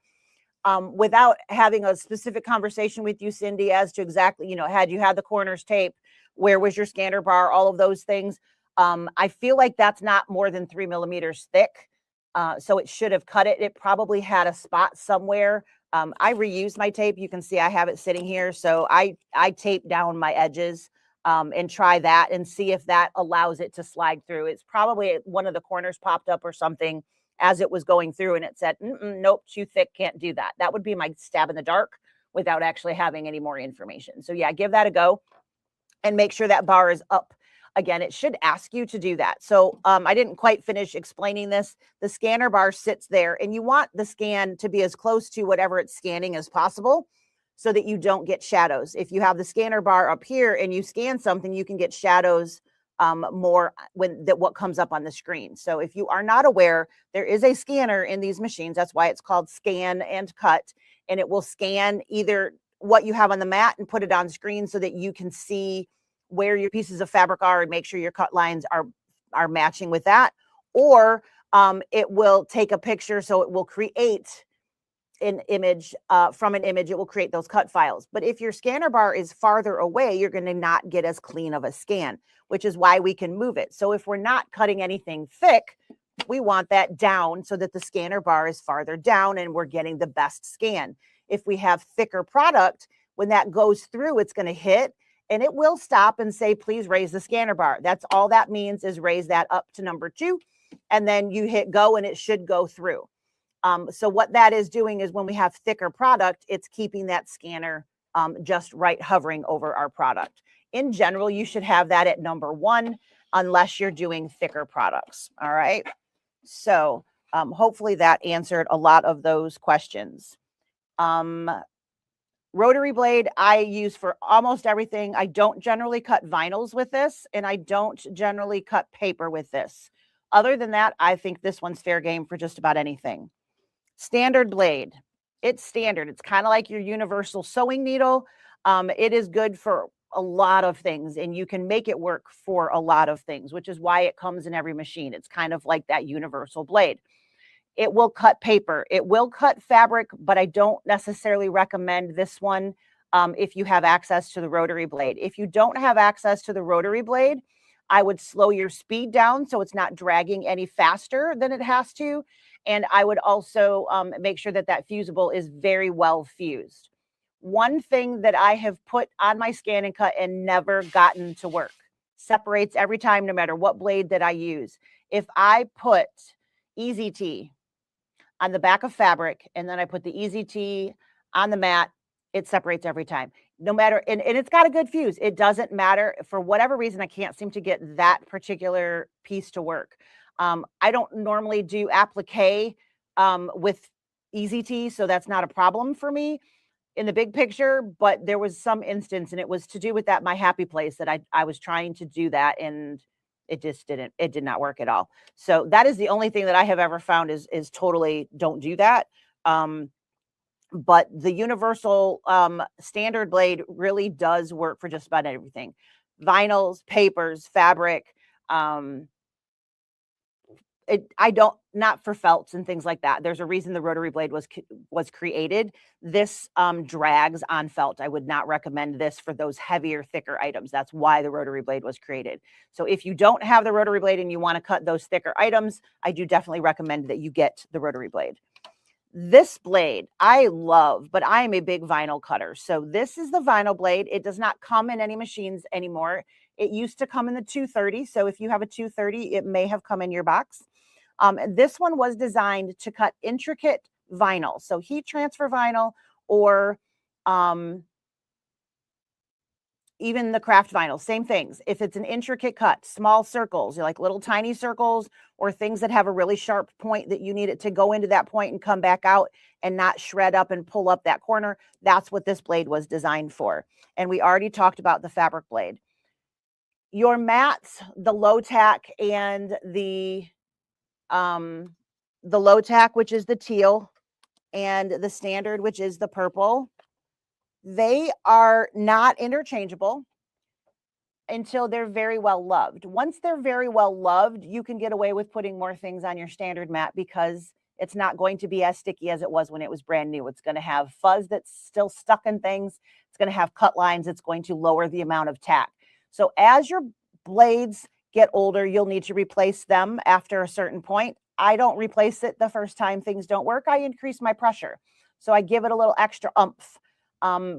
A: without having a specific conversation with you, Cindy, as to exactly, had you had the corners taped, where was your scanner bar, all of those things. I feel like that's not more than 3 millimeters thick. So it should have cut it. It probably had a spot somewhere. I reused my tape. You can see I have it sitting here. So I tape down my edges and try that and see if that allows it to slide through. It's probably one of the corners popped up or something, as it was going through and it said, nope, too thick, can't do that. That would be my stab in the dark without actually having any more information. So yeah, give that a go and make sure that bar is up. Again, it should ask you to do that. So I didn't quite finish explaining this. The scanner bar sits there, and you want the scan to be as close to whatever it's scanning as possible so that you don't get shadows. If you have the scanner bar up here and you scan something, you can get shadows more when what comes up on the screen. So if you are not aware, there is a scanner in these machines. That's why it's called ScanNCut, and it will scan either what you have on the mat and put it on screen so that you can see where your pieces of fabric are and make sure your cut lines are matching with that. Or it will take a picture, so it will create an image from an image. It will create those cut files. But if your scanner bar is farther away, you're going to not get as clean of a scan, which is why we can move it. So if we're not cutting anything thick, we want that down so that the scanner bar is farther down and we're getting the best scan. If we have thicker product, when that goes through, it's going to hit and it will stop and say, please raise the scanner bar. That's all that means, is raise that up to number 2. And then you hit go and it should go through. So what that is doing is when we have thicker product, it's keeping that scanner just right, hovering over our product. In general, you should have that at number 1 unless you're doing thicker products. All right. So hopefully that answered a lot of those questions. Rotary blade I use for almost everything. I don't generally cut vinyls with this, and I don't generally cut paper with this. Other than that, I think this one's fair game for just about anything. Standard blade. It's standard. It's kind of like your universal sewing needle. It is good for a lot of things, and you can make it work for a lot of things, which is why it comes in every machine. It's kind of like that universal blade. It will cut paper. It will cut fabric, but I don't necessarily recommend this one if you have access to the rotary blade. If you don't have access to the rotary blade, I would slow your speed down so it's not dragging any faster than it has to. And I would also make sure that that fusible is very well fused. One thing that I have put on my ScanNCut and never gotten to work, separates every time no matter what blade that I use. If I put Easy Tee on the back of fabric and then I put the Easy Tee on the mat, it separates every time. No matter, and it's got a good fuse. It doesn't matter. For whatever reason, I can't seem to get that particular piece to work. I don't normally do applique with Easy Tee, so that's not a problem for me in the big picture, but there was some instance, and it was to do with that My Happy Place, that I was trying to do that, and it just did not work at all. So that is the only thing that I have ever found is totally don't do that. But the universal standard blade really does work for just about everything. Vinyls, papers, fabric, not for felts and things like that. There's a reason the rotary blade was created. This drags on felt. I would not recommend this for those heavier, thicker items. That's why the rotary blade was created. So if you don't have the rotary blade and you want to cut those thicker items, I do definitely recommend that you get the rotary blade. This blade I love, but I am a big vinyl cutter. So this is the vinyl blade. It does not come in any machines anymore. It used to come in the 230. So if you have a 230, it may have come in your box. This one was designed to cut intricate vinyl. So heat transfer vinyl or even the craft vinyl, same things. If it's an intricate cut, small circles, like little tiny circles or things that have a really sharp point that you need it to go into that point and come back out and not shred up and pull up that corner, that's what this blade was designed for. And we already talked about the fabric blade. Your mats, the low tack and the low tack, which is the teal, and the standard, which is the purple, they are not interchangeable until they're very well loved. Once they're very well loved, you can get away with putting more things on your standard mat because it's not going to be as sticky as it was when it was brand new. It's going to have fuzz that's still stuck in things. It's going to have cut lines. It's going to lower the amount of tack. So as your blades get older, you'll need to replace them after a certain point. I don't replace it the first time things don't work. I increase my pressure. So I give it a little extra oomph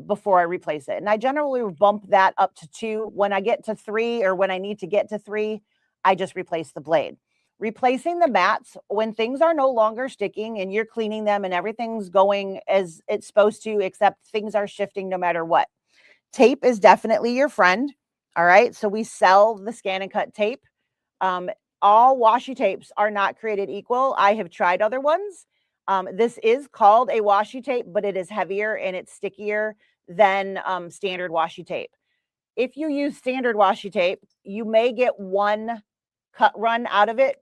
A: before I replace it. And I generally bump that up to 2. When I get to 3 or when I need to get to 3, I just replace the blade. Replacing the mats when things are no longer sticking and you're cleaning them and everything's going as it's supposed to, except things are shifting no matter what. Tape is definitely your friend. All right. So we sell the ScanNCut tape. All washi tapes are not created equal. I have tried other ones. This is called a washi tape, but it is heavier and it's stickier than standard washi tape. If you use standard washi tape, you may get one cut run out of it,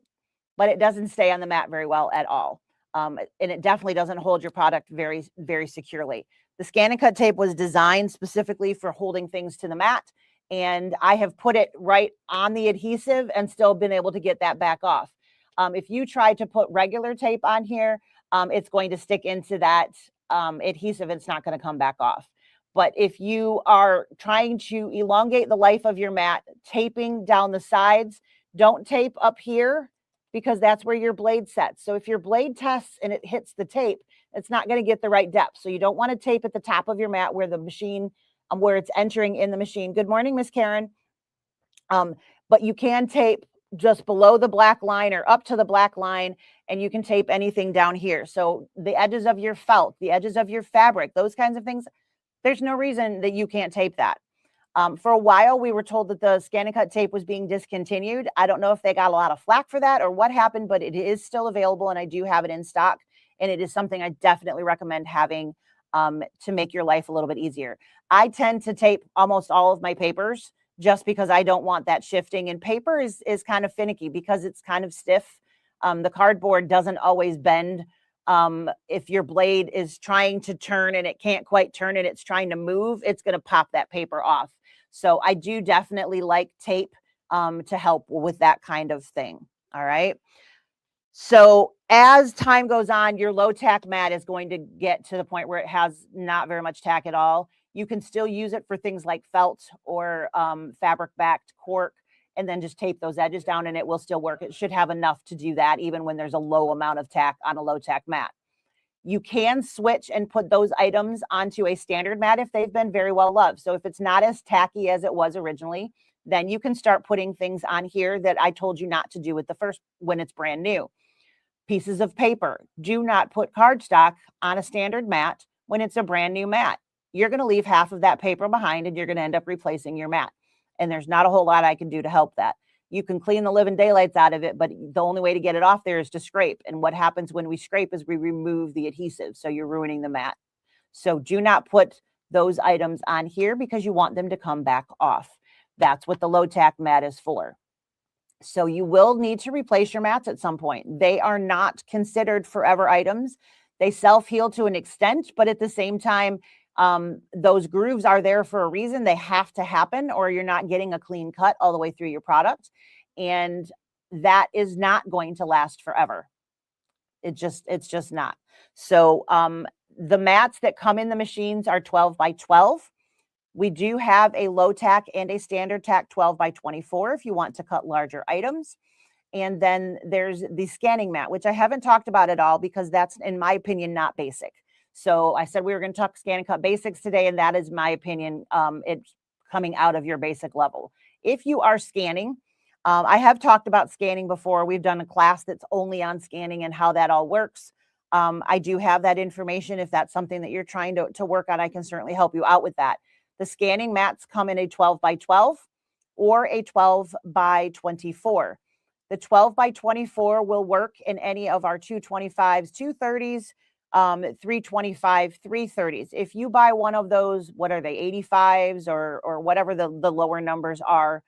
A: but it doesn't stay on the mat very well at all. And it definitely doesn't hold your product very, very securely. The ScanNCut tape was designed specifically for holding things to the mat, and I have put it right on the adhesive and still been able to get that back off. If you try to put regular tape on here, it's going to stick into that adhesive. It's not going to come back off. But if you are trying to elongate the life of your mat, taping down the sides, don't tape up here because that's where your blade sets. So if your blade tests and it hits the tape, it's not going to get the right depth. So you don't want to tape at the top of your mat where the machine, where it's entering in the machine. Good morning, Miss Karen. But you can tape just below the black line or up to the black line, and you can tape anything down here. So the edges of your felt, the edges of your fabric, those kinds of things, there's no reason that you can't tape that. For a while, we were told that the ScanNCut tape was being discontinued. I don't know if they got a lot of flack for that or what happened, but it is still available and I do have it in stock. And it is something I definitely recommend having to make your life a little bit easier. I tend to tape almost all of my papers just because I don't want that shifting. And paper is kind of finicky because it's kind of stiff. The cardboard doesn't always bend. If your blade is trying to turn and it can't quite turn and it's trying to move, it's going to pop that paper off. So I do definitely like tape to help with that kind of thing. All right. So as time goes on, your low tack mat is going to get to the point where it has not very much tack at all. You can still use it for things like felt or fabric backed cork, and then just tape those edges down and it will still work. It should have enough to do that even when there's a low amount of tack on a low tack mat. You can switch and put those items onto a standard mat if they've been very well loved. So if it's not as tacky as it was originally, then you can start putting things on here that I told you not to do with the first when it's brand new. Pieces of paper. Do not put cardstock on a standard mat when it's a brand new mat. You're going to leave half of that paper behind and you're going to end up replacing your mat. And there's not a whole lot I can do to help that. You can clean the living daylights out of it, but the only way to get it off there is to scrape. And what happens when we scrape is we remove the adhesive. So you're ruining the mat. So do not put those items on here because you want them to come back off. That's what the low tack mat is for. So you will need to replace your mats at some point. They are not considered forever items. They self-heal to an extent, but at the same time, those grooves are there for a reason. They have to happen or you're not getting a clean cut all the way through your product. And that is not going to last forever. It's just not. So the mats that come in the machines are 12 by 12. We do have a low tack and a standard tack 12 by 24 if you want to cut larger items. And then there's the scanning mat, which I haven't talked about at all because that's, in my opinion, not basic. So I said we were going to talk ScanNCut basics today, and that is my opinion. It's coming out of your basic level. If you are scanning, I have talked about scanning before. We've done a class that's only on scanning and how that all works. I do have that information. If that's something that you're trying to work on, I can certainly help you out with that. The scanning mats come in a 12 by 12 or a 12 by 24. The 12 by 24 will work in any of our 225s, 230s, 325, 330s. If you buy one of those, what are they, 85s or whatever the lower numbers are,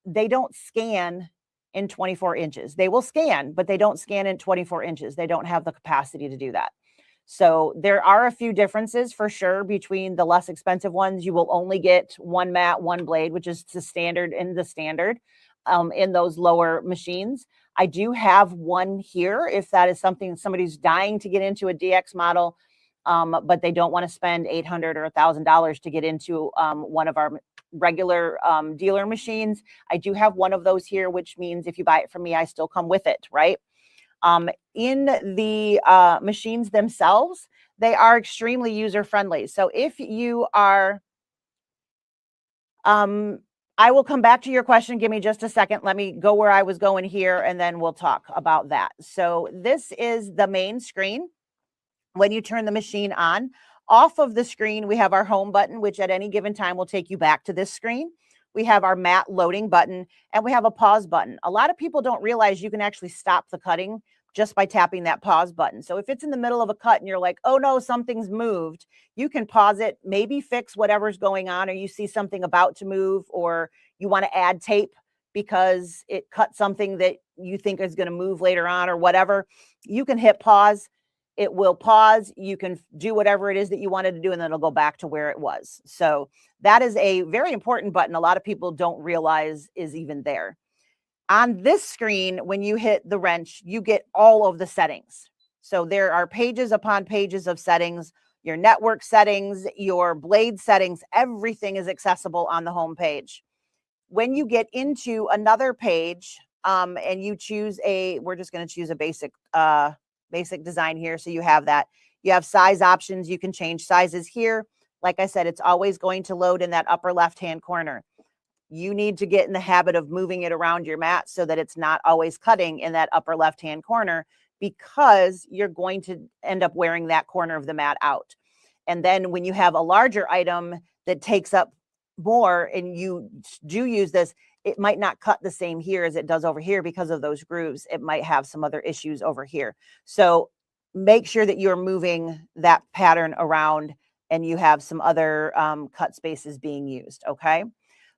A: they don't scan in 24 inches. They will scan, but they don't scan in 24 inches. They don't have the capacity to do that. So there are a few differences for sure between the less expensive ones. You will only get one mat, one blade, which is the standard in in those lower machines. I do have one here if that is something somebody's dying to get into a DX model, but they don't want to spend $800 or $1,000 to get into one of our regular dealer machines. I do have one of those here, which means if you buy it from me, I still come with it, right? In the machines themselves, they are extremely user-friendly. So if you are I will come back to your question. Give me just a second. Let me go where I was going here, and then we'll talk about that. So this is the main screen. When you turn the machine on, off of the screen, we have our home button, which at any given time will take you back to this screen. We have our mat loading button, and we have a pause button. A lot of people don't realize you can actually stop the cutting just by tapping that pause button. So if it's in the middle of a cut and you're like, oh no, something's moved, you can pause it, maybe fix whatever's going on, or you see something about to move, or you want to add tape because it cut something that you think is going to move later on or whatever. You can hit pause. It will pause. You can do whatever it is that you wanted to do, and then it'll go back to where it was. So that is a very important button. A lot of people don't realize is even there. On this screen, when you hit the wrench, you get all of the settings. So there are pages upon pages of settings, your network settings, your blade settings, everything is accessible on the home page. When you get into another page, and you choose we're just going to choose a basic design here. So you have that. You have size options. You can change sizes here. Like I said, it's always going to load in that upper left-hand corner. You need to get in the habit of moving it around your mat so that it's not always cutting in that upper left-hand corner, because you're going to end up wearing that corner of the mat out. And then when you have a larger item that takes up more and you do use this, it might not cut the same here as it does over here because of those grooves. It might have some other issues over here. So make sure that you're moving that pattern around and you have some other cut spaces being used, okay?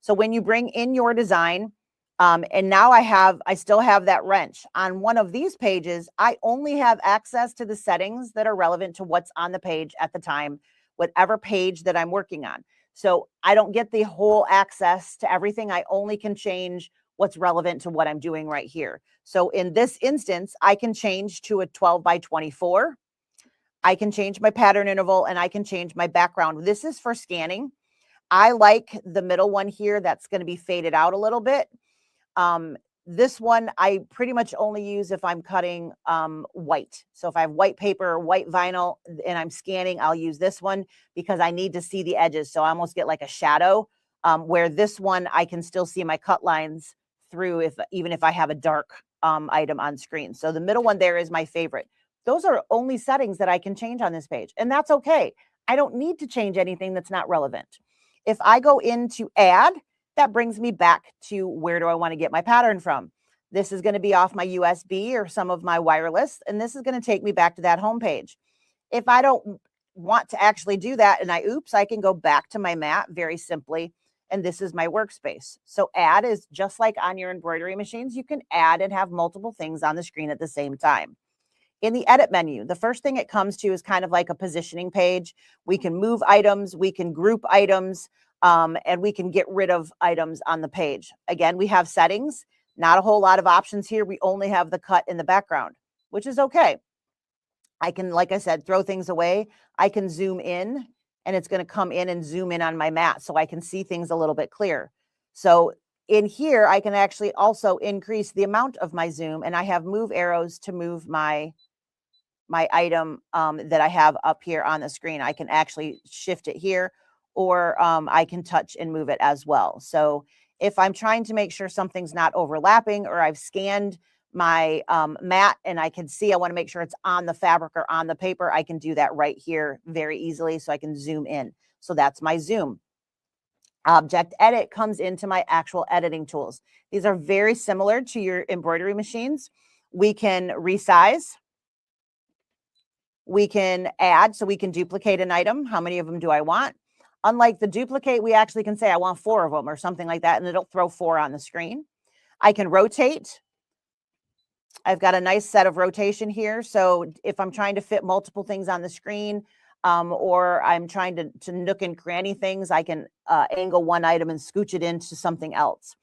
A: So when you bring in your design, and now I still have that wrench. On one of these pages, I only have access to the settings that are relevant to what's on the page at the time, whatever page that I'm working on. So I don't get the whole access to everything. I only can change what's relevant to what I'm doing right here. So in this instance, I can change to a 12 by 24. I can change my pattern interval, and I can change my background. This is for scanning. I like the middle one here that's going to be faded out a little bit. This one I pretty much only use if I'm cutting white. So if I have white paper or white vinyl and I'm scanning, I'll use this one because I need to see the edges. So I almost get like a shadow, where this one I can still see my cut lines through even if I have a dark item on screen. So the middle one there is my favorite. Those are only settings that I can change on this page, and that's okay. I don't need to change anything that's not relevant. If I go into add, that brings me back to where do I want to get my pattern from. This is going to be off my USB or some of my wireless, and this is going to take me back to that home page. If I don't want to actually do that and I can go back to my mat very simply, and this is my workspace. So add is just like on your embroidery machines. You can add and have multiple things on the screen at the same time. In the edit menu, the first thing it comes to is kind of like a positioning page. We can move items, we can group items, and we can get rid of items on the page. Again, we have settings, not a whole lot of options here. We only have the cut in the background, which is okay. I can, like I said, throw things away. I can zoom in, and it's going to come in and zoom in on my mat so I can see things a little bit clearer. So in here, I can actually also increase the amount of my zoom, and I have move arrows to move my item that I have up here on the screen. I can actually shift it here, or I can touch and move it as well. So if I'm trying to make sure something's not overlapping, or I've scanned my mat and I can see, I want to make sure it's on the fabric or on the paper, I can do that right here very easily. So I can zoom in. So that's my zoom. Object edit comes into my actual editing tools. These are very similar to your embroidery machines. We can resize. We can add, so we can duplicate an item. How many of them do I want? Unlike the duplicate, we actually can say I want 4 of them or something like that, and it'll throw 4 on the screen. I can rotate. I've got a nice set of rotation here. So if I'm trying to fit multiple things on the screen, or I'm trying to nook and cranny things, I can angle one item and scooch it into something else.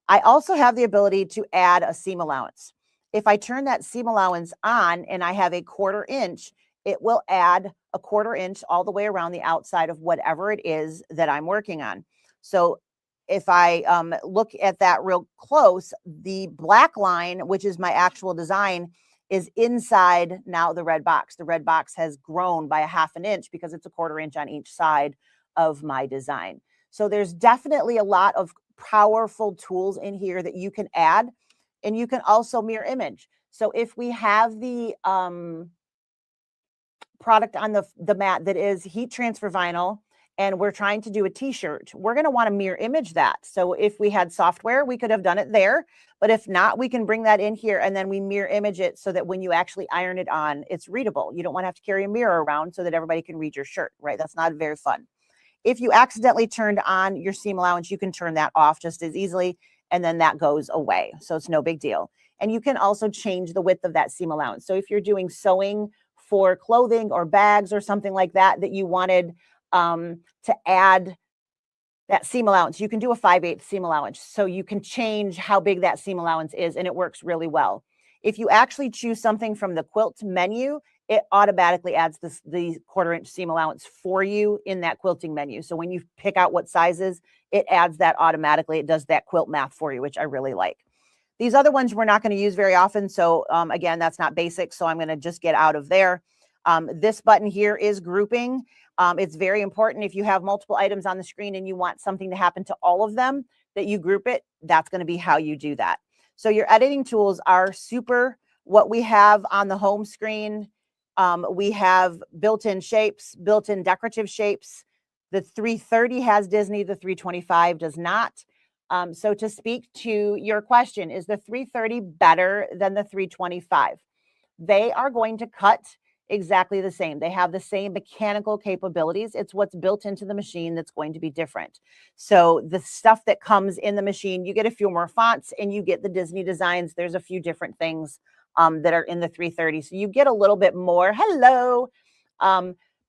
A: I also have the ability to add a seam allowance. If I turn that seam allowance on and I have a 1/4 inch, it will add a 1/4 inch all the way around the outside of whatever it is that I'm working on. So if I look at that real close, the black line, which is my actual design, is inside now the red box. The red box has grown by a 1/2 inch because it's a 1/4 inch on each side of my design. So there's definitely a lot of powerful tools in here that you can add, and you can also mirror image. So if we have the product on the mat that is heat transfer vinyl, and we're trying to do a t-shirt, we're going to want to mirror image that. So if we had software, we could have done it there, but if not, we can bring that in here and then we mirror image it so that when you actually iron it on, it's readable. You don't want to have to carry a mirror around so that everybody can read your shirt, right? That's not very fun. If you accidentally turned on your seam allowance, you can turn that off just as easily, and then that goes away. So it's no big deal. And you can also change the width of that seam allowance. So if you're doing sewing for clothing or bags or something like that, that you wanted to add that seam allowance, you can do a 5/8 seam allowance. So you can change how big that seam allowance is, and it works really well. If you actually choose something from the quilt menu, it automatically adds the 1/4 inch seam allowance for you in that quilting menu. So when you pick out what sizes, it adds that automatically. It does that quilt math for you, which I really like. These other ones we're not going to use very often. So again, that's not basic. So I'm going to just get out of there. This button here is grouping. It's very important if you have multiple items on the screen and you want something to happen to all of them, that you group it. That's going to be how you do that. So your editing tools are super. What we have on the home screen, we have built-in shapes, built-in decorative shapes. The 330 has Disney, the 325 does not. So to speak to your question, is the 330 better than the 325? They are going to cut exactly the same. They have the same mechanical capabilities. It's what's built into the machine that's going to be different. So the stuff that comes in the machine, you get a few more fonts and you get the Disney designs. There's a few different things that are in the 330. So you get a little bit more. Hello.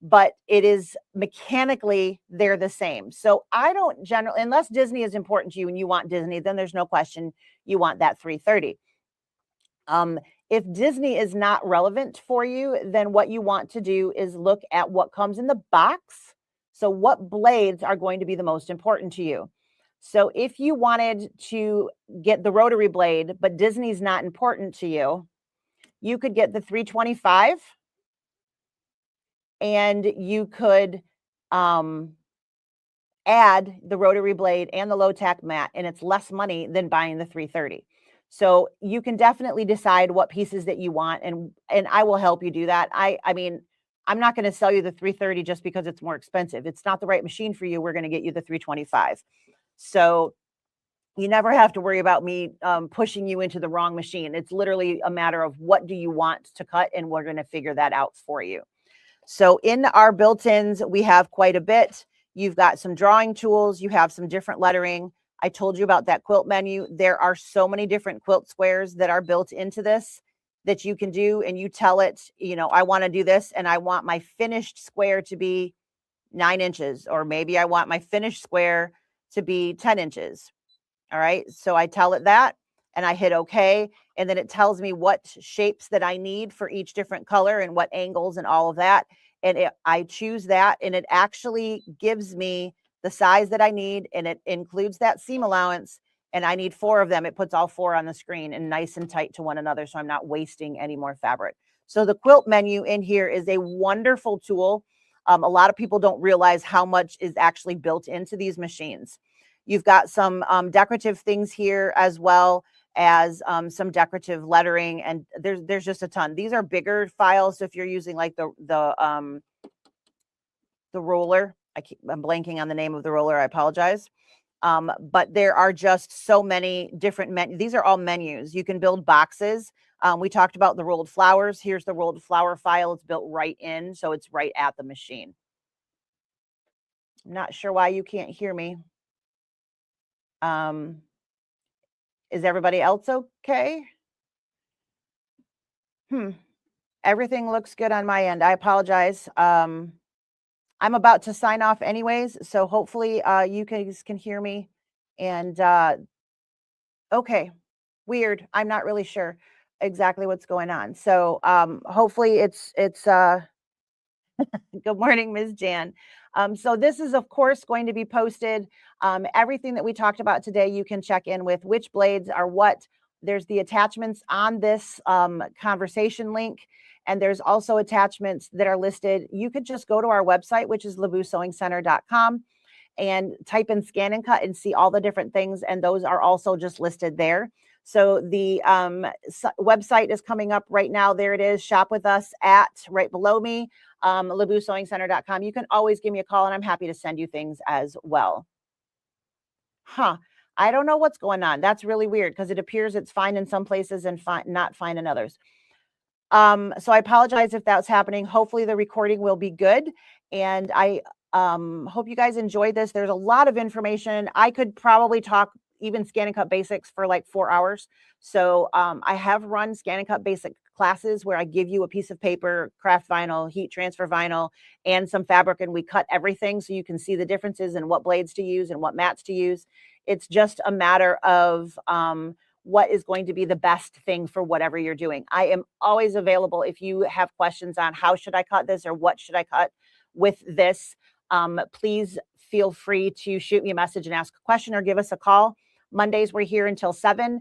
A: But it is mechanically, they're the same. So I don't generally, unless Disney is important to you and you want Disney, then there's no question you want that 330. If Disney is not relevant for you, then what you want to do is look at what comes in the box. So what blades are going to be the most important to you? So if you wanted to get the rotary blade, but Disney's not important to you, you could get the 325 and you could add the rotary blade and the low tack mat, and it's less money than buying the 330. So you can definitely decide what pieces that you want, and I will help you do that. I mean, I'm not going to sell you the 330 just because it's more expensive. It's not the right machine for you. We're going to get you the 325. So you never have to worry about me pushing you into the wrong machine. It's literally a matter of what do you want to cut, and we're going to figure that out for you. So in our built-ins, we have quite a bit. You've got some drawing tools. You have some different lettering. I told you about that quilt menu. There are so many different quilt squares that are built into this that you can do, and you tell it, you know, I want to do this, and I want my finished square to be 9 inches, or maybe I want my finished square to be 10 inches. All right. So I tell it that, and I hit OK. And then it tells me what shapes that I need for each different color and what angles and all of that. And I choose that, and it actually gives me the size that I need, and it includes that seam allowance, and I need 4 of them. It puts all 4 on the screen and nice and tight to one another, so I'm not wasting any more fabric. So the quilt menu in here is a wonderful tool. A lot of people don't realize how much is actually built into these machines. You've got some decorative things here, as well as some decorative lettering, and there's just a ton. These are bigger files, so if you're using like the roller, I'm blanking on the name of the roller, I apologize. But there are just so many different menus. These are all menus. You can build boxes. We talked about the rolled flowers. Here's the rolled flower file. It's built right in, so it's right at the machine. I'm not sure why you can't hear me. Is everybody else okay? Everything looks good on my end. I apologize. I'm about to sign off anyways, so hopefully you guys can hear me. And okay, weird. I'm not really sure exactly what's going on. So hopefully it's good morning, Ms. Jan. So this is, of course, going to be posted. Everything that we talked about today, you can check in with which blades are what. There's the attachments on this conversation link, and there's also attachments that are listed. You could just go to our website, which is leabusewingcenter.com, and type in ScanNCut and see all the different things. And those are also just listed there. So the website is coming up right now. There it is. Shop with us at right below me, LeabuSewingCenter.com. You can always give me a call and I'm happy to send you things as well. I don't know what's going on. That's really weird because it appears it's fine in some places and not fine in others. So I apologize if that's happening. Hopefully the recording will be good. And I hope you guys enjoyed this. There's a lot of information. I could probably talk even ScanNCut basics for like 4 hours. So I have run ScanNCut basic classes where I give you a piece of paper, craft vinyl, heat transfer vinyl, and some fabric, and we cut everything so you can see the differences and what blades to use and what mats to use. It's just a matter of what is going to be the best thing for whatever you're doing. I am always available if you have questions on how should I cut this or what should I cut with this. Please feel free to shoot me a message and ask a question or give us a call. Mondays, we're here until 7,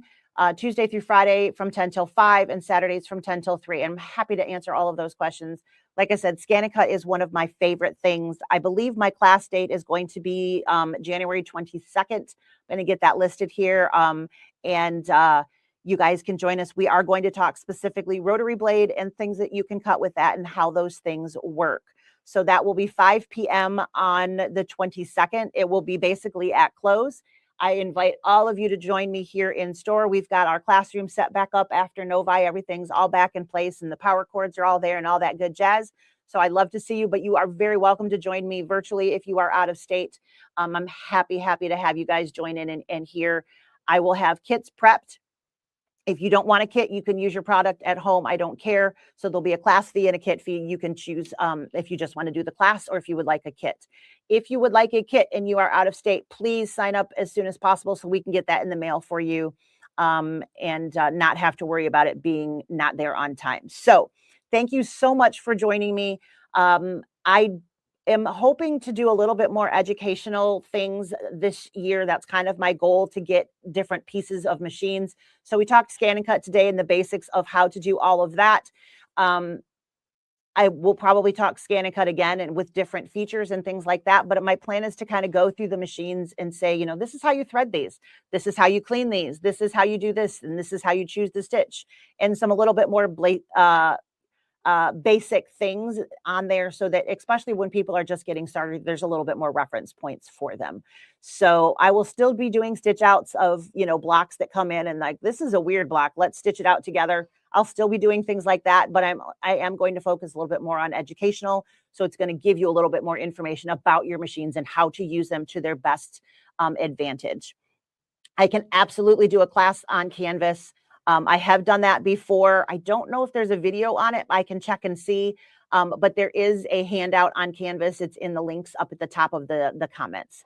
A: Tuesday through Friday from 10 till 5, and Saturdays from 10 till 3. I'm happy to answer all of those questions. Like I said, ScanNCut is one of my favorite things. I believe my class date is going to be January 22nd. I'm going to get that listed here. And you guys can join us. We are going to talk specifically rotary blade and things that you can cut with that and how those things work. So that will be 5 p.m. on the 22nd. It will be basically at close. I invite all of you to join me here in store. We've got our classroom set back up after Novi. Everything's all back in place and the power cords are all there and all that good jazz. So I'd love to see you, but you are very welcome to join me virtually if you are out of state. I'm happy to have you guys join in and here. I will have kits prepped. If you don't want a kit, you can use your product at home. I don't care. So there'll be a class fee and a kit fee. You can choose if you just want to do the class or if you would like a kit. If you would like a kit and you are out of state, please sign up as soon as possible so we can get that in the mail for you and not have to worry about it being not there on time. So thank you so much for joining me. I am hoping to do a little bit more educational things this year. That's kind of my goal, to get different pieces of machines. So we talked ScanNCut today and the basics of how to do all of that. I will probably talk ScanNCut again and with different features and things like that. But my plan is to kind of go through the machines and say, you know, this is how you thread these. This is how you clean these. This is how you do this. And this is how you choose the stitch. And some a little bit more basic things on there so that especially when people are just getting started, there's a little bit more reference points for them. So I will still be doing stitch outs of, you know, blocks that come in and like, this is a weird block, let's stitch it out together. I'll still be doing things like that, but I am going to focus a little bit more on educational. So it's going to give you a little bit more information about your machines and how to use them to their best advantage. I can absolutely do a class on Canvas. I have done that before. I don't know if there's a video on it. I can check and see, but there is a handout on Canvas. It's in the links up at the top of the comments.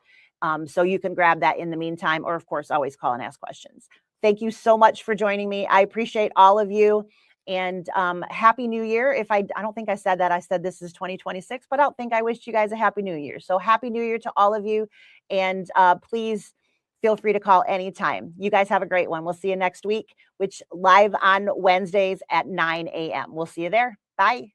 A: So you can grab that in the meantime, or of course, always call and ask questions. Thank you so much for joining me. I appreciate all of you, and Happy New Year. If I don't think I said that. I said this is 2026, but I don't think I wished you guys a Happy New Year. So Happy New Year to all of you, and please feel free to call anytime. You guys have a great one. We'll see you next week, which live on Wednesdays at 9 a.m. We'll see you there. Bye.